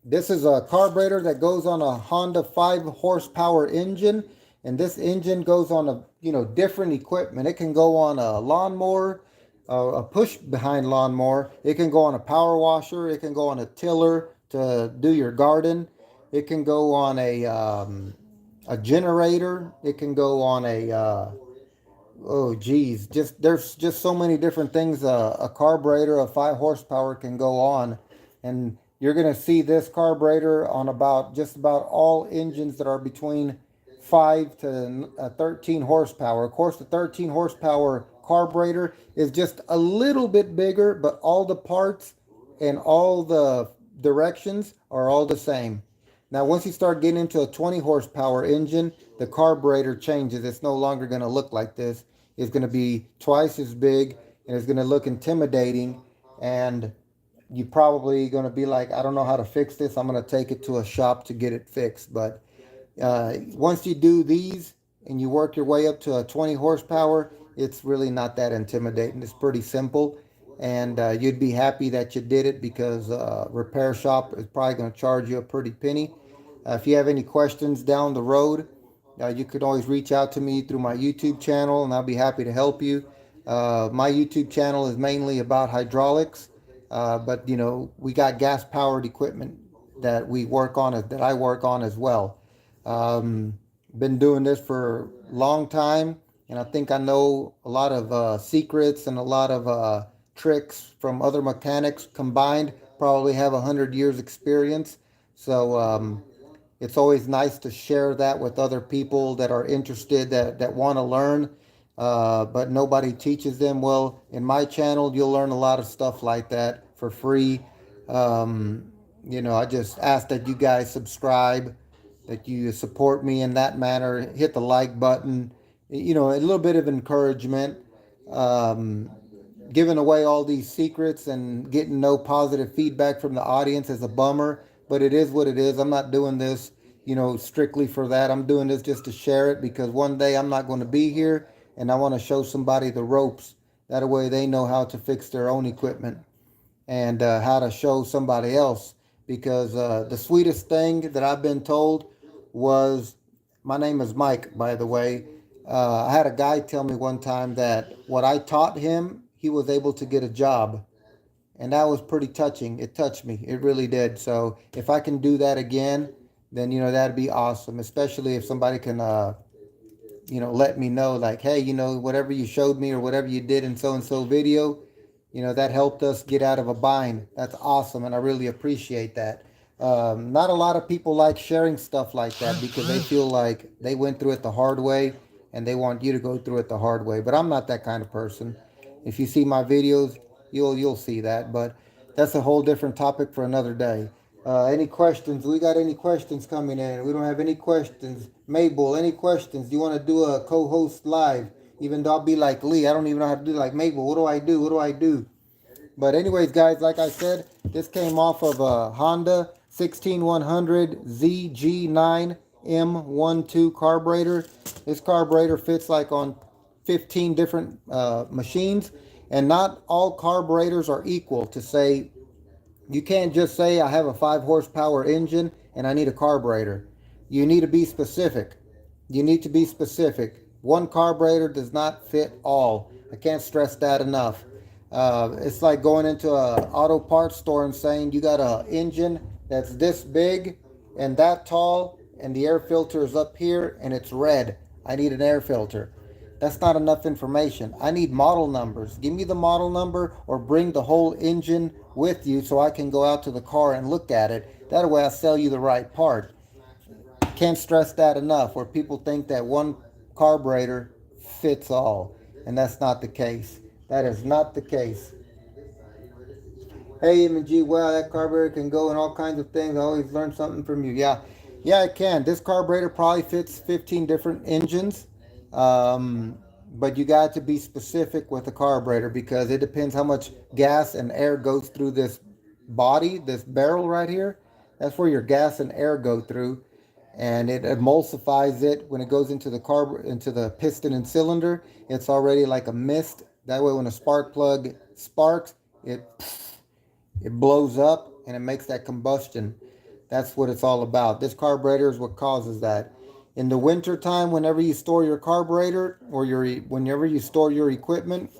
This is a carburetor that goes on a Honda 5 horsepower engine, and this engine goes on a different equipment. It can go on a lawnmower, a push behind lawnmower. It can go on a power washer. It can go on a tiller to do your garden. It can go on a generator. It can go on a oh geez, there's just so many different things a carburetor of 5 horsepower can go on. And you're going to see this carburetor on just about all engines that are between 5 to 13 horsepower. Of course, the 13 horsepower carburetor is just a little bit bigger, but all the parts and all the directions are all the same. Now, once you start getting into a 20 horsepower engine, the carburetor changes. It's no longer going to look like this. It's going to be twice as big, and it's going to look intimidating, and you're probably going to be like, I don't know how to fix this. I'm going to take it to a shop to get it fixed. But once you do these and you work your way up to a 20 horsepower, it's really not that intimidating. It's pretty simple, and you'd be happy that you did it, because repair shop is probably going to charge you a pretty penny. If you have any questions down the road, you could always reach out to me through my YouTube channel, and I'll be happy to help you. My YouTube channel is mainly about hydraulics, but we got gas powered equipment that I work on as well. Been doing this for a long time, and I think I know a lot of secrets and a lot of tricks from other mechanics combined. Probably have 100 years experience. So it's always nice to share that with other people that are interested, that want to learn, but nobody teaches them. Well, in my channel, you'll learn a lot of stuff like that for free. I just ask that you guys subscribe, that you support me in that manner. Hit the like button. A little bit of encouragement. Giving away all these secrets and getting no positive feedback from the audience is a bummer, but it is what it is. I'm not doing this, strictly for that. I'm doing this just to share it, because one day I'm not going to be here, and I want to show somebody the ropes. That way they know how to fix their own equipment, and how to show somebody else. Because the sweetest thing that I've been told was, my name is Mike, by the way. I had a guy tell me one time that what I taught him, he was able to get a job. And that was pretty touching. It touched me. It really did. So if I can do that again, then, that'd be awesome. Especially if somebody can, let me know, like, hey, whatever you showed me or whatever you did in so-and-so video, that helped us get out of a bind. That's awesome. And I really appreciate that. Not a lot of people like sharing stuff like that, because they feel like they went through it the hard way and they want you to go through it the hard way. But I'm not that kind of person. If you see my videos, you'll see that. But that's a whole different topic for another day. Any questions? We got any questions coming in? We don't have any questions. Mabel, any questions? Do you want to do a co-host live? Even though I'll be like Lee, I don't even know how to do like Mabel. What do I do? But anyways, guys, like I said, this came off of a Honda 16100 ZG9 GX120-GX390 carburetor. This carburetor fits like on 15 different machines, and not all carburetors are equal. To say, you can't just say I have a 5 horsepower engine and I need a carburetor. You need to be specific. You need to be specific. One carburetor does not fit all. I can't stress that enough. It's like going into an auto parts store and saying you got an engine that's this big and that tall, and the air filter is up here and it's red. I need an air filter. That's not enough information. I need model numbers. Give me the model number, or bring the whole engine with you so I can go out to the car and look at it. That way I sell you the right part. Can't stress that enough, where people think that one carburetor fits all, and that's not the case. That is not the case. Hey, M&G, wow, that carburetor can go in all kinds of things. I always learn something from you. Yeah, it can. This carburetor probably fits 15 different engines. But you got to be specific with the carburetor, because it depends how much gas and air goes through this body, this barrel right here. That's where your gas and air go through, and it emulsifies it when it goes into the piston and cylinder. It's already like a mist. That way, when a spark plug sparks, it blows up and it makes that combustion. That's what it's all about. This carburetor is what causes that. In the winter time, whenever you store your carburetor, or whenever you store your equipment,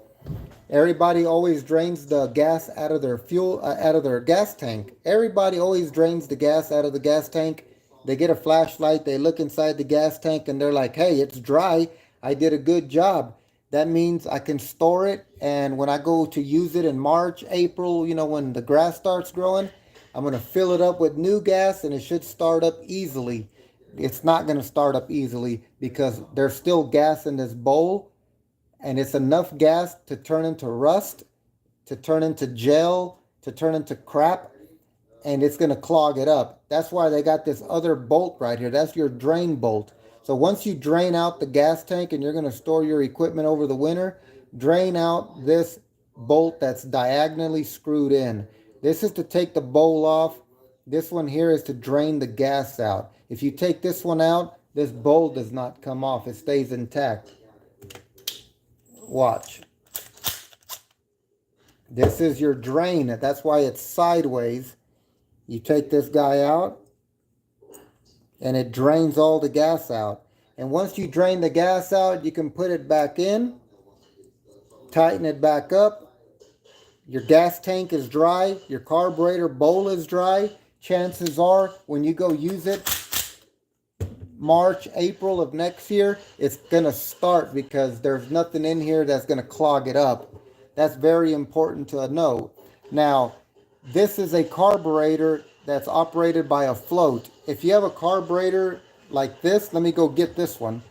everybody always drains the gas out of their out of their gas tank. Everybody always drains the gas out of the gas tank. They get a flashlight, they look inside the gas tank, and they're like, hey, it's dry. I did a good job. That means I can store it, and when I go to use it in March, April, when the grass starts growing, I'm going to fill it up with new gas, and it should start up easily. It's not going to start up easily because there's still gas in this bowl, and it's enough gas to turn into rust, to turn into gel, to turn into crap, and it's going to clog it up. That's why they got this other bolt right here. That's your drain bolt. So once you drain out the gas tank and you're going to store your equipment over the winter, drain out this bolt that's diagonally screwed in. This is to take the bowl off. This one here is to drain the gas out. If you take this one out, this bowl does not come off. It stays intact. Watch. This is your drain. That's why it's sideways. You take this guy out, and it drains all the gas out. And once you drain the gas out, you can put it back in, tighten it back up. Your gas tank is dry. Your carburetor bowl is dry. Chances are, when you go use it March, April of next year, it's going to start, because there's nothing in here that's going to clog it up. That's very important to know. Now, this is a carburetor that's operated by a float. If you have a carburetor like this, let me go get this one.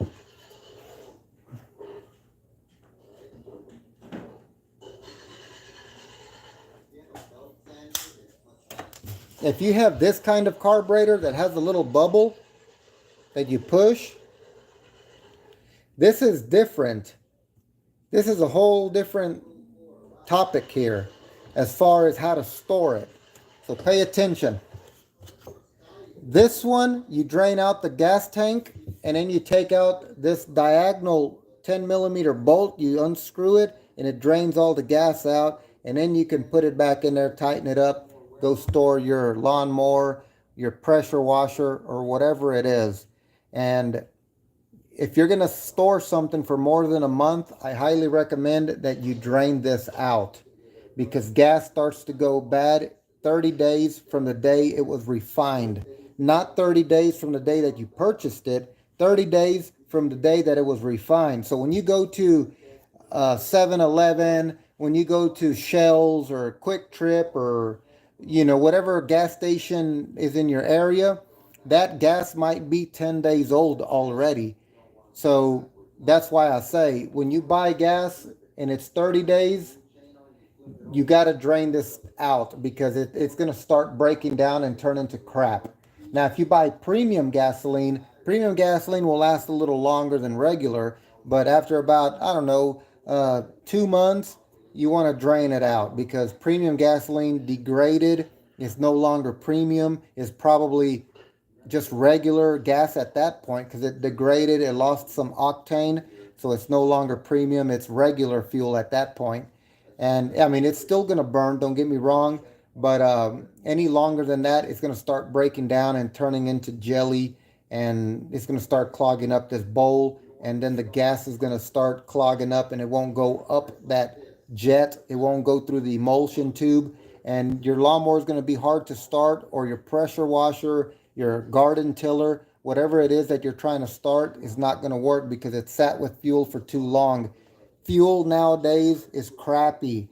If you have this kind of carburetor that has a little bubble that you push, this is different. This is a whole different topic here as far as how to store it. So pay attention. This one, you drain out the gas tank, and then you take out this diagonal 10 millimeter bolt, you unscrew it, and it drains all the gas out, and then you can put it back in there, tighten it up, go store your lawnmower, your pressure washer, or whatever it is. And if you're going to store something for more than a month, I highly recommend that you drain this out, because gas starts to go bad 30 days from the day it was refined. Not 30 days from the day that you purchased it, 30 days from the day that it was refined. So when you go to 7-Eleven, when you go to Shell's or Quick Trip, or whatever gas station is in your area, that gas might be 10 days old already. So that's why I say, when you buy gas and it's 30 days, you got to drain this out, because it's going to start breaking down and turn into crap. Now, if you buy premium gasoline will last a little longer than regular, but after about, 2 months, you want to drain it out, because premium gasoline degraded. It's no longer premium. It's probably just regular gas at that point because it degraded, it lost some octane, so it's no longer premium, it's regular fuel at that point. And I mean, it's still going to burn, don't get me wrong, but any longer than that, it's going to start breaking down and turning into jelly, and it's going to start clogging up this bowl, and then the gas is going to start clogging up, and it won't go up that jet, it won't go through the emulsion tube, and your lawnmower is going to be hard to start, or your pressure washer, your garden tiller, whatever it is that you're trying to start is not going to work because it sat with fuel for too long. Fuel nowadays is crappy.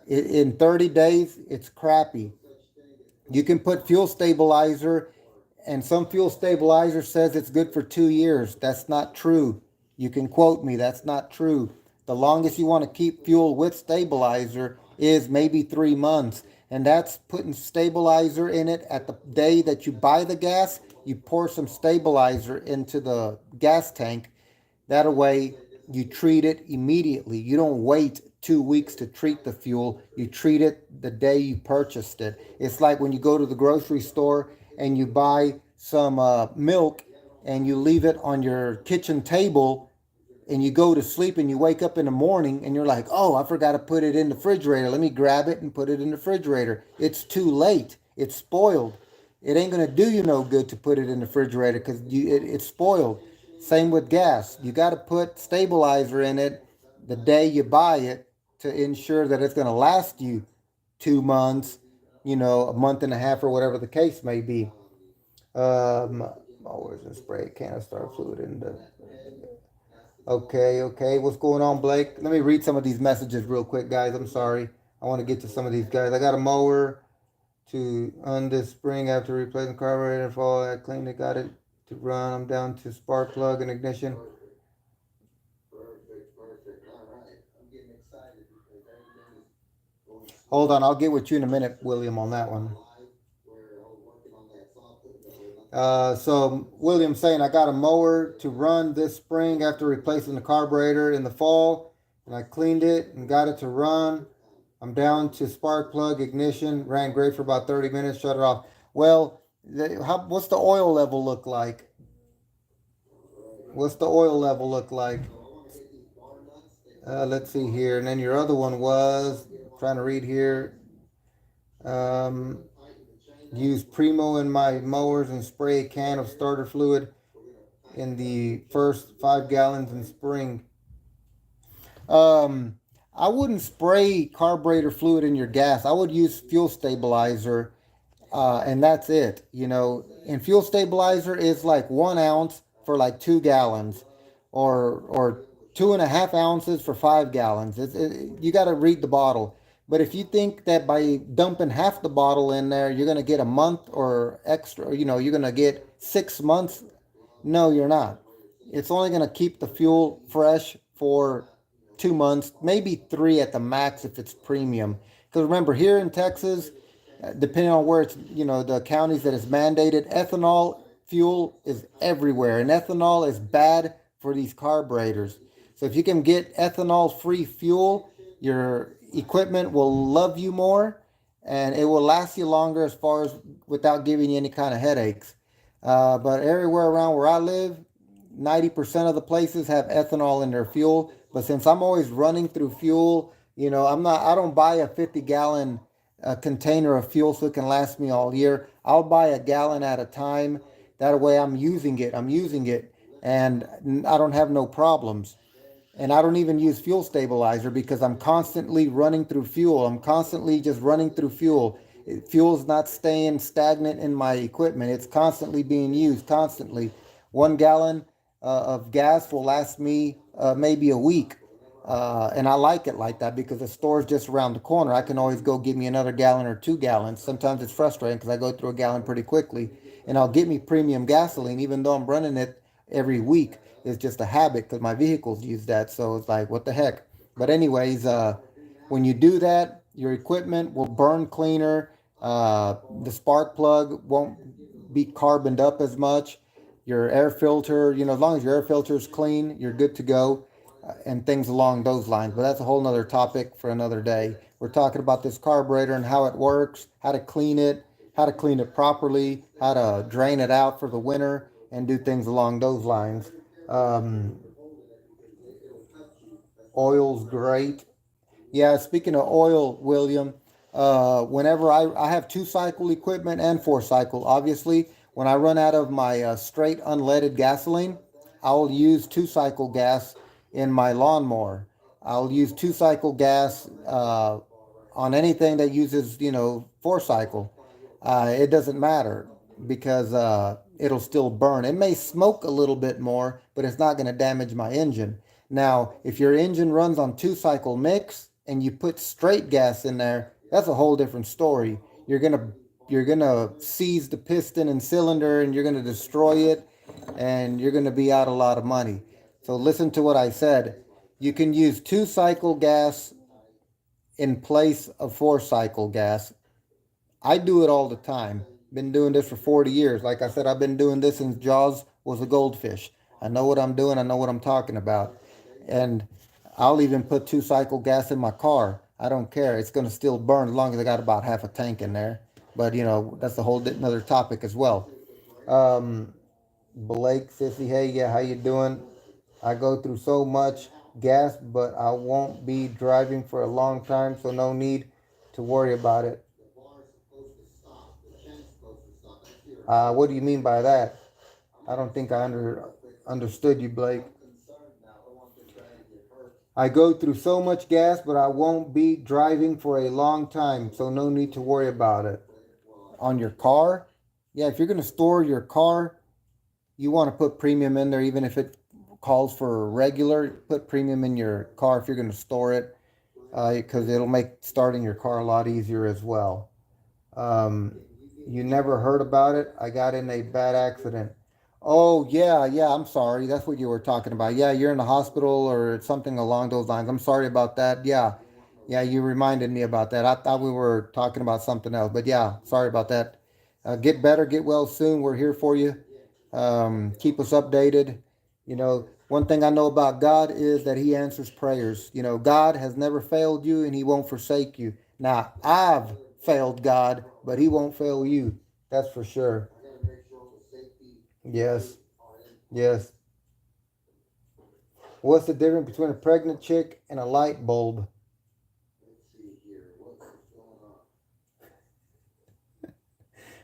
In 30 days, it's crappy. You can put fuel stabilizer, and some fuel stabilizer says it's good for 2 years. That's not true. You can quote me, that's not true. The longest you want to keep fuel with stabilizer is maybe 3 months. And that's putting stabilizer in it at the day that you buy the gas. You pour some stabilizer into the gas tank. That way you treat it immediately. You don't wait 2 weeks to treat the fuel. You treat it the day you purchased it. It's like when you go to the grocery store and you buy some milk and you leave it on your kitchen table and you go to sleep and you wake up in the morning and you're like, oh, I forgot to put it in the refrigerator. Let me grab it and put it in the refrigerator. It's too late. It's spoiled. It ain't going to do you no good to put it in the refrigerator because it's spoiled. Same with gas. You got to put stabilizer in it the day you buy it to ensure that it's going to last you 2 months, a month and a half or whatever the case may be. Always in spray can of start fluid in the. Okay. What's going on, Blake? Let me read some of these messages real quick, guys. I'm sorry. I want to get to some of these guys. I got a mower to this spring after replacing carburetor and fall. I cleaned it, got it to run. I'm down to spark plug and ignition. Hold on, I'll get with you in a minute, William, on that one. So William's saying I got a mower to run this spring after replacing the carburetor in the fall, and I cleaned it and got it to run. I'm down to spark plug ignition, ran great for about 30 minutes, shut it off. Well, what's the oil level look like? What's the oil level look like? Let's see here. And then your other one was, trying to read here. Use Primo in my mowers and spray a can of starter fluid in the first 5 gallons in spring. I wouldn't spray carburetor fluid in your gas. I would use fuel stabilizer, and that's it. And fuel stabilizer is like 1 ounce for like 2 gallons, or 2.5 ounces for 5 gallons. You got to read the bottle. But if you think that by dumping half the bottle in there, you're going to get a month or extra, you're going to get 6 months, no, you're not. It's only going to keep the fuel fresh for 2 months, maybe 3 at the max if it's premium. Because remember, here in Texas, depending on where it's, the counties that is mandated, ethanol fuel is everywhere. And ethanol is bad for these carburetors. So if you can get ethanol-free fuel, your equipment will love you more, and it will last you longer as far as without giving you any kind of headaches. But everywhere around where I live, 90% of the places have ethanol in their fuel. But since I'm always running through fuel, I don't buy a 50-gallon container of fuel so it can last me all year. I'll buy a gallon at a time. That way I'm using it, and I don't have no problems. And I don't even use fuel stabilizer because I'm constantly running through fuel. I'm constantly just running through fuel. Fuel's not staying stagnant in my equipment. It's constantly being used, constantly. 1 gallon of gas will last me maybe a week. And I like it like that because the store's just around the corner. I can always go get me another gallon or 2 gallons. Sometimes it's frustrating because I go through a gallon pretty quickly. And I'll get me premium gasoline even though I'm running it every week. It's just a habit because my vehicles use that. So it's like, what the heck? But anyways, when you do that, your equipment will burn cleaner. The spark plug won't be carboned up as much. Your air filter, as long as your air filter is clean, you're good to go. And things along those lines. But that's a whole nother topic for another day. We're talking about this carburetor and how it works, how to clean it, how to clean it properly, how to drain it out for the winter, and do things along those lines. Um, Oil's great. Yeah, speaking of oil, William, whenever I have 2 cycle equipment and 4 cycle, obviously, when I run out of my straight unleaded gasoline, I'll use 2 cycle gas in my lawnmower. I'll use 2 cycle gas on anything that uses, 4 cycle. It doesn't matter because it'll still burn. It may smoke a little bit more, but it's not going to damage my engine. Now, if your engine runs on 2 cycle mix and you put straight gas in there, that's a whole different story. You're gonna seize the piston and cylinder, and you're gonna destroy it, and you're gonna be out a lot of money. So listen to what I said. You can use 2 cycle gas in place of 4 cycle gas. I do it all the time. Been doing this for 40 years. Like I said, I've been doing this since Jaws was a goldfish. I know what I'm doing. I know what I'm talking about. And I'll even put 2 cycle gas in my car. I don't care. It's going to still burn as long as I got about half a tank in there. But, that's a whole another topic as well. Um, Blake, Sissy, hey, yeah, how you doing? I go through so much gas, but I won't be driving for a long time, so no need to worry about it. What do you mean by that? I don't think I understood you, Blake. I go through so much gas, but I won't be driving for a long time, so no need to worry about it. On your car? Yeah, if you're going to store your car, you want to put premium in there, even if it calls for regular. Put premium in your car if you're going to store it, because it'll make starting your car a lot easier as well. Um, you never heard about it? I got in a bad accident. Oh, yeah, yeah, I'm sorry. That's what you were talking about. Yeah, you're in the hospital or something along those lines. I'm sorry about that. Yeah, yeah, you reminded me about that. I thought we were talking about something else, but yeah, sorry about that. Get better, get well soon. We're here for you. Keep us updated. One thing I know about God is that He answers prayers. God has never failed you and He won't forsake you. Now, I've failed God, but He won't fail you. That's for sure. Yes, yes. What's the difference between a pregnant chick and a light bulb?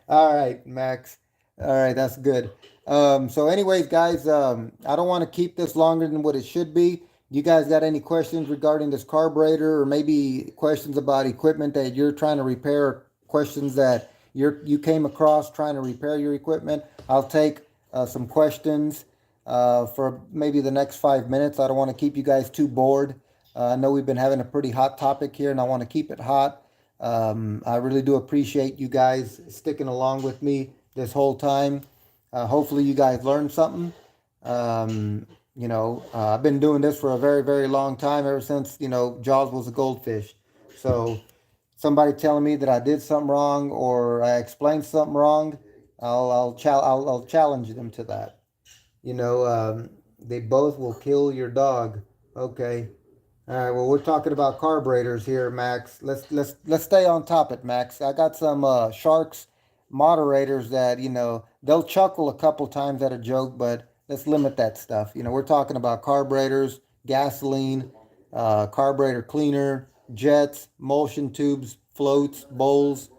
All right, Max. All right, that's good. So, anyways, guys, I don't want to keep this longer than what it should be. You guys got any questions regarding this carburetor, or maybe questions about equipment that you're trying to repair, questions that you came across trying to repair your equipment? I'll take some questions for maybe the next 5 minutes. I don't want to keep you guys too bored. I know we've been having a pretty hot topic here, and I want to keep it hot. I really do appreciate you guys sticking along with me this whole time. Hopefully, you guys learned something. I've been doing this for a very, very long time, ever since, Jaws was a goldfish. So, somebody telling me that I did something wrong or I explained something wrong, I'll challenge them to that. They both will kill your dog. Okay. All right, well, we're talking about carburetors here, Max. Let's stay on topic, Max. I got some Sharks moderators that they'll chuckle a couple times at a joke, but let's limit that stuff. We're talking about carburetors, gasoline, carburetor cleaner, jets, emulsion tubes, floats, bowls,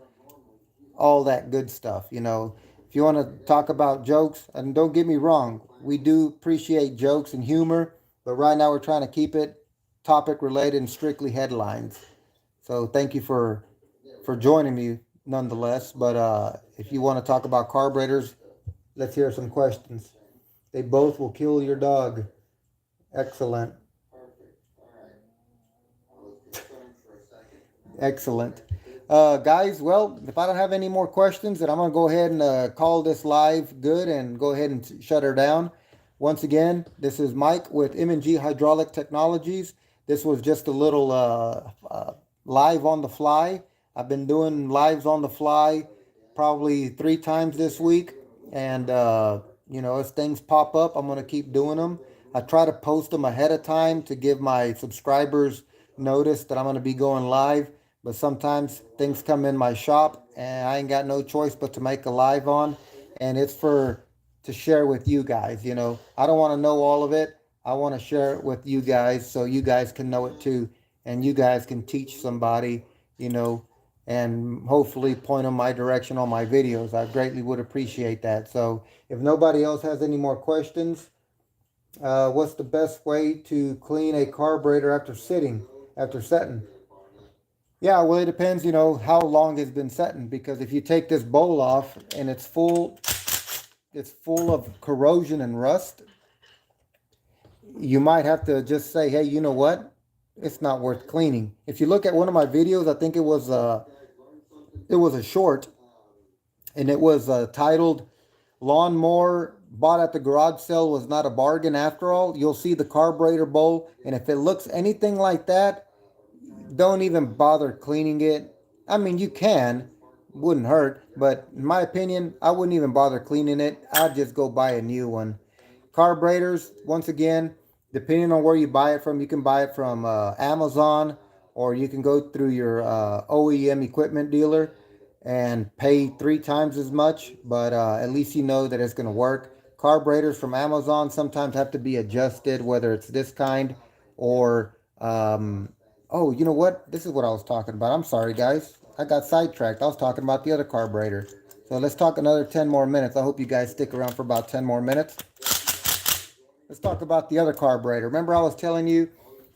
all that good stuff. If you want to talk about jokes, and don't get me wrong, we do appreciate jokes and humor, but right now we're trying to keep it topic related and strictly headlines. So thank you for joining me nonetheless. But if you want to talk about carburetors, let's hear some questions. They both will kill your dog. Excellent. Excellent. Guys, well, if I don't have any more questions, then I'm going to go ahead and call this live good and go ahead and shut her down. Once again, this is Mike with M&G Hydraulic Technologies. This was just a little live on the fly. I've been doing lives on the fly probably 3 times this week. And, as things pop up, I'm going to keep doing them. I try to post them ahead of time to give my subscribers notice that I'm going to be going live. but sometimes things come in my shop and I ain't got no choice but to make a live on, and it's for to share with you guys. You know, I don't want to know all of it. I want to share it with you guys so you guys can know it too, and you guys can teach somebody, you know, and hopefully point them my direction on my videos. I greatly would appreciate that. So if nobody else has any more questions, what's the best way to clean a carburetor after setting? Yeah, well, it depends, you know, how long it's been setting, because if you take this bowl off and it's full of corrosion and rust, you might have to just say, hey, you know what? It's not worth cleaning. If you look at one of my videos, I think it was a short, and it was titled "Lawnmower Bought at the Garage Sale Was Not a Bargain After All." You'll see the carburetor bowl, and if it looks anything like that, don't even bother cleaning it. I mean, you can, wouldn't hurt, but in my opinion, I wouldn't even bother cleaning it. I'd just go buy a new one. Carburetors, once again, depending on where you buy it from, you can buy it from Amazon, or you can go through your OEM equipment dealer and pay 3 times as much, but at least you know that it's going to work. Carburetors from Amazon sometimes have to be adjusted, whether it's this kind or oh, you know what? This is what I was talking about. I'm sorry, guys. I got sidetracked. I was talking about the other carburetor. So let's talk another 10 more minutes. I hope you guys stick around for about 10 more minutes. Let's talk about the other carburetor. Remember I was telling you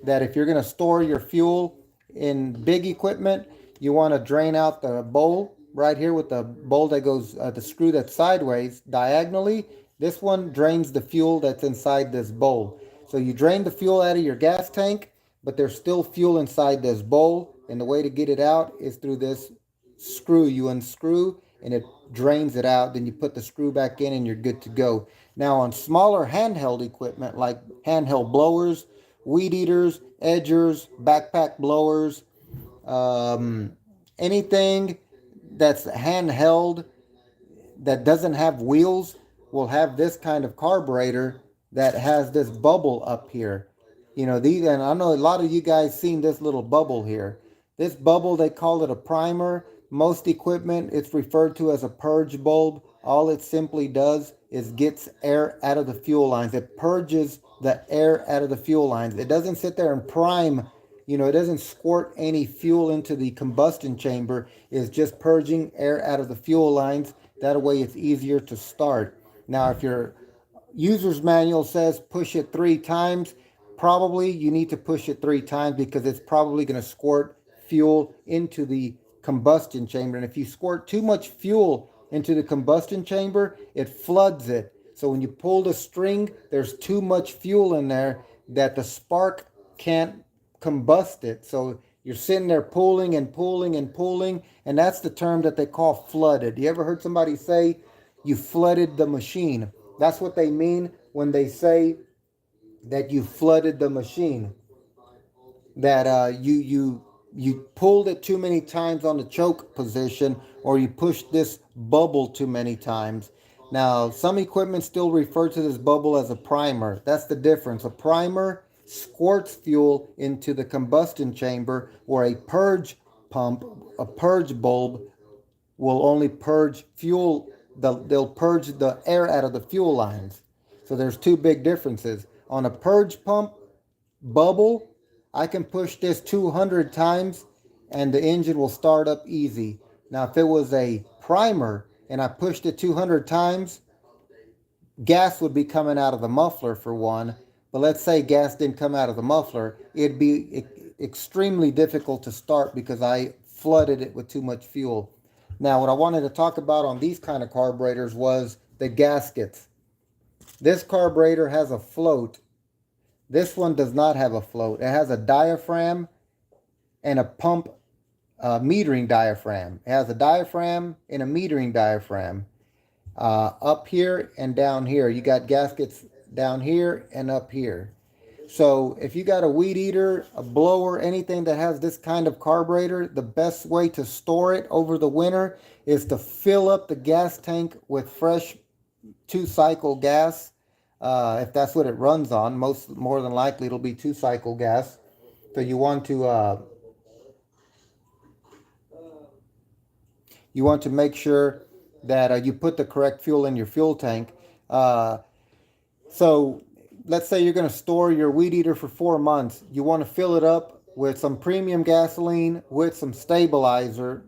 that if you're going to store your fuel in big equipment, you want to drain out the bowl right here with the bowl that goes, the screw that's sideways diagonally. This one drains the fuel that's inside this bowl. So you drain the fuel out of your gas tank, but there's still fuel inside this bowl. And the way to get it out is through this screw. You unscrew and it drains it out. Then you put the screw back in and you're good to go. Now on smaller handheld equipment like handheld blowers, weed eaters, edgers, backpack blowers, anything that's handheld that doesn't have wheels will have this kind of carburetor that has this bubble up here. You know, these, and I know a lot of you guys seen this little bubble here. This bubble, they call it a primer. Most equipment, it's referred to as a purge bulb. All it simply does is gets air out of the fuel lines. It purges the air out of the fuel lines. It doesn't sit there and prime, you know, it doesn't squirt any fuel into the combustion chamber. It's just purging air out of the fuel lines. That way it's easier to start. Now, if your user's manual says push it 3 times, probably you need to push it 3 times because it's probably going to squirt fuel into the combustion chamber. And if you squirt too much fuel into the combustion chamber, it floods it. So when you pull the string, there's too much fuel in there that the spark can't combust it. So you're sitting there pulling and pulling and pulling, and that's the term that they call flooded. You ever heard somebody say you flooded the machine? That's what they mean when they say that you flooded the machine. That you pulled it too many times on the choke position, or you pushed this bubble too many times. Now, some equipment still refer to this bubble as a primer. That's the difference. A primer squirts fuel into the combustion chamber, where a purge pump, a purge bulb, will only purge fuel. They'll purge the air out of the fuel lines. So there's two big differences. On a purge pump bubble, I can push this 200 times and the engine will start up easy. Now, if it was a primer and I pushed it 200 times, gas would be coming out of the muffler for one. But let's say gas didn't come out of the muffler, it'd be extremely difficult to start because I flooded it with too much fuel. Now, what I wanted to talk about on these kind of carburetors was the gaskets. This carburetor has a float. This one does not have a float. It has a diaphragm and a pump metering diaphragm. It has a diaphragm and a metering diaphragm. Up here and down here. You got gaskets down here and up here. So if you got a weed eater, a blower, anything that has this kind of carburetor, the best way to store it over the winter is to fill up the gas tank with fresh 2-cycle gas. If that's what it runs on, more than likely it'll be 2-cycle gas. So you want to You want to make sure that you put the correct fuel in your fuel tank. So let's say you're going to store your weed eater for 4 months. You want to fill it up with some premium gasoline with some stabilizer.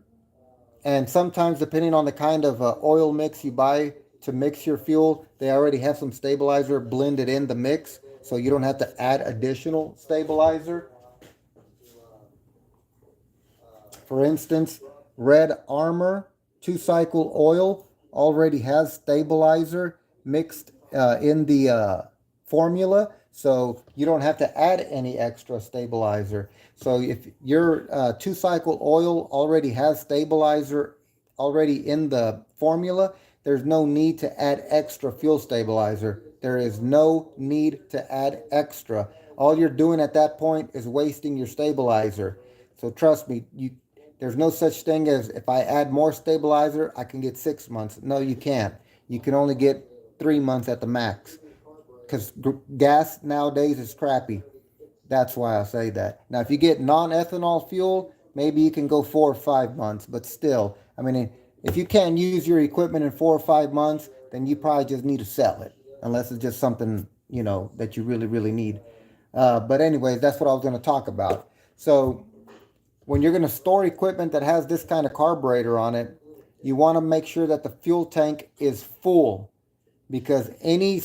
And sometimes, depending on the kind of oil mix you buy to mix your fuel, they already have some stabilizer blended in the mix, so you don't have to add additional stabilizer. For instance, Red Armor 2-cycle oil already has stabilizer mixed in the formula, so you don't have to add any extra stabilizer. So if your 2-cycle oil already has stabilizer already in the formula, there's no need to add extra fuel stabilizer. There is no need to add extra. All you're doing at that point is wasting your stabilizer. So trust me, there's no such thing as if I add more stabilizer, I can get 6 months. No, you can't. You can only get 3 months at the max. Because gas nowadays is crappy. That's why I say that. Now, if you get non-ethanol fuel, maybe you can go 4 or 5 months. But still, I mean, if you can't use your equipment in 4 or 5 months, then you probably just need to sell it. Unless it's just something, that you really, really need. But anyways, that's what I was going to talk about. So when you're going to store equipment that has this kind of carburetor on it, you want to make sure that the fuel tank is full, because any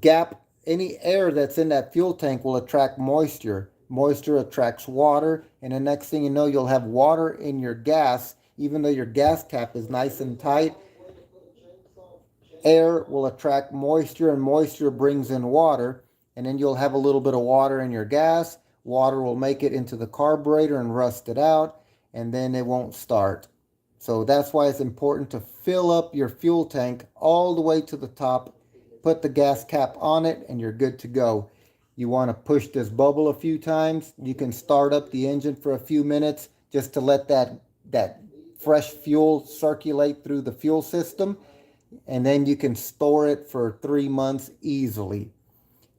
gap, any air that's in that fuel tank will attract moisture. Moisture attracts water, and the next thing you know, you'll have water in your gas. Even though your gas cap is nice and tight, air will attract moisture, and moisture brings in water, and then you'll have a little bit of water in your gas. Water will make it into the carburetor and rust it out, and then it won't start. So that's why it's important to fill up your fuel tank all the way to the top, put the gas cap on it, and you're good to go. You want to push this bubble a few times. You can start up the engine for a few minutes just to let that fresh fuel circulate through the fuel system, and then you can store it for 3 months easily.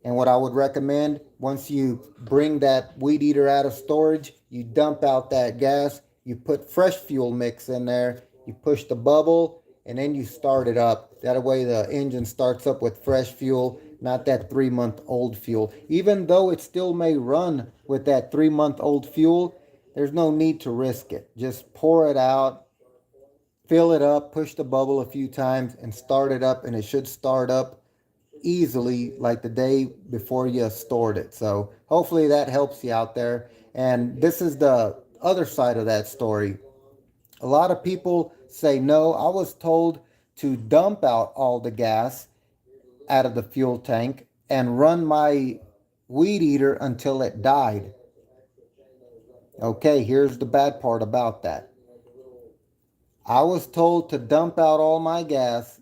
And what I would recommend, once you bring that weed eater out of storage, you dump out that gas, you put fresh fuel mix in there, you push the bubble, and then you start it up. That way the engine starts up with fresh fuel, not that 3-month-old fuel. Even though it still may run with that 3-month-old fuel, there's no need to risk it. Just pour it out, fill it up, push the bubble a few times, and start it up, and it should start up easily like the day before you stored it. So hopefully that helps you out there. And this is the other side of that story. A lot of people say, no, I was told to dump out all the gas out of the fuel tank and run my weed eater until it died. Okay, here's the bad part about that. I was told to dump out all my gas,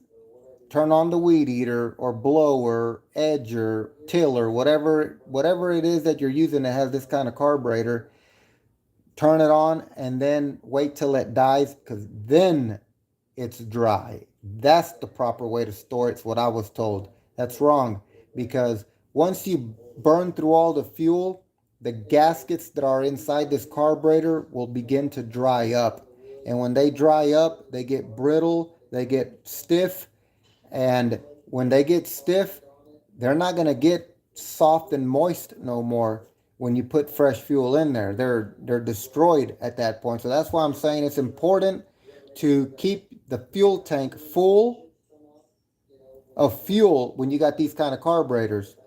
turn on the weed eater or blower, edger, tiller, whatever it is that you're using that has this kind of carburetor, turn it on and then wait till it dies, because then it's dry. That's the proper way to store it. It's what I was told. That's wrong, because once you burn through all the fuel, the gaskets that are inside this carburetor will begin to dry up. And when they dry up, they get brittle, they get stiff. And when they get stiff, they're not going to get soft and moist no more when you put fresh fuel in there. They're destroyed at that point. So that's why I'm saying it's important to keep the fuel tank full of fuel when you got these kind of carburetors.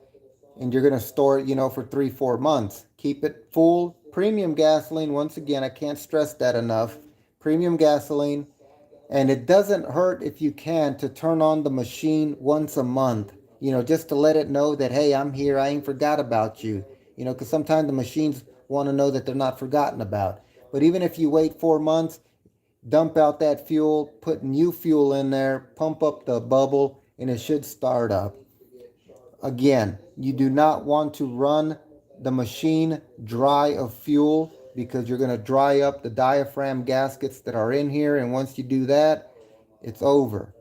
And you're going to store it, for 3-4 months. Keep it full. Premium gasoline, once again, I can't stress that enough. Premium gasoline. And it doesn't hurt if you can to turn on the machine once a month, just to let it know that, hey, I'm here. I ain't forgot about you, because sometimes the machines want to know that they're not forgotten about. But even if you wait 4 months, dump out that fuel, put new fuel in there, pump up the bubble, and it should start up. Again, you do not want to run the machine dry of fuel, because you're going to dry up the diaphragm gaskets that are in here. And once you do that, it's over.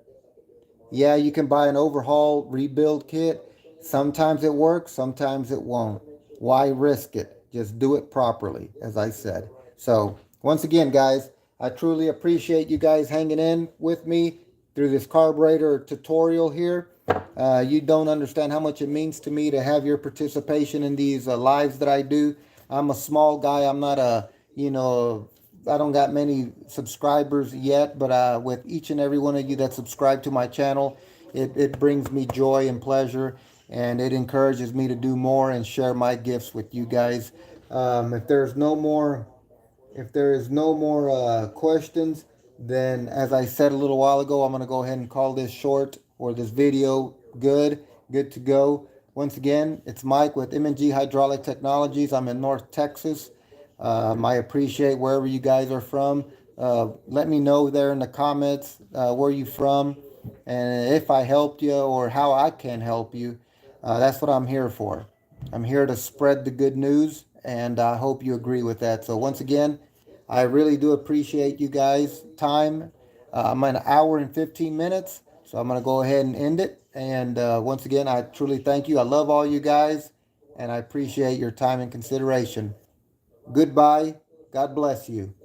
Yeah, you can buy an overhaul rebuild kit. Sometimes it works, sometimes it won't. Why risk it? Just do it properly, as I said. So once again, guys, I truly appreciate you guys hanging in with me through this carburetor tutorial here. You don't understand how much it means to me to have your participation in these lives that I do. I'm a small guy. I'm not a, I don't got many subscribers yet, but with each and every one of you that subscribe to my channel, it brings me joy and pleasure, and it encourages me to do more and share my gifts with you guys. If there's no more if there is no more questions, then as I said a little while ago, I'm going to go ahead and call this short or this video good to go. Once again, it's Mike with M&G Hydraulic Technologies. I'm in North Texas. I appreciate wherever you guys are from. Let me know there in the comments where you're from and if I helped you or how I can help you. That's what I'm here for. I'm here to spread the good news, and I hope you agree with that. So once again, I really do appreciate you guys' time. I'm at an hour and 15 minutes, so I'm going to go ahead and end it. And once again, I truly thank you. I love all you guys, and I appreciate your time and consideration. Goodbye. God bless you.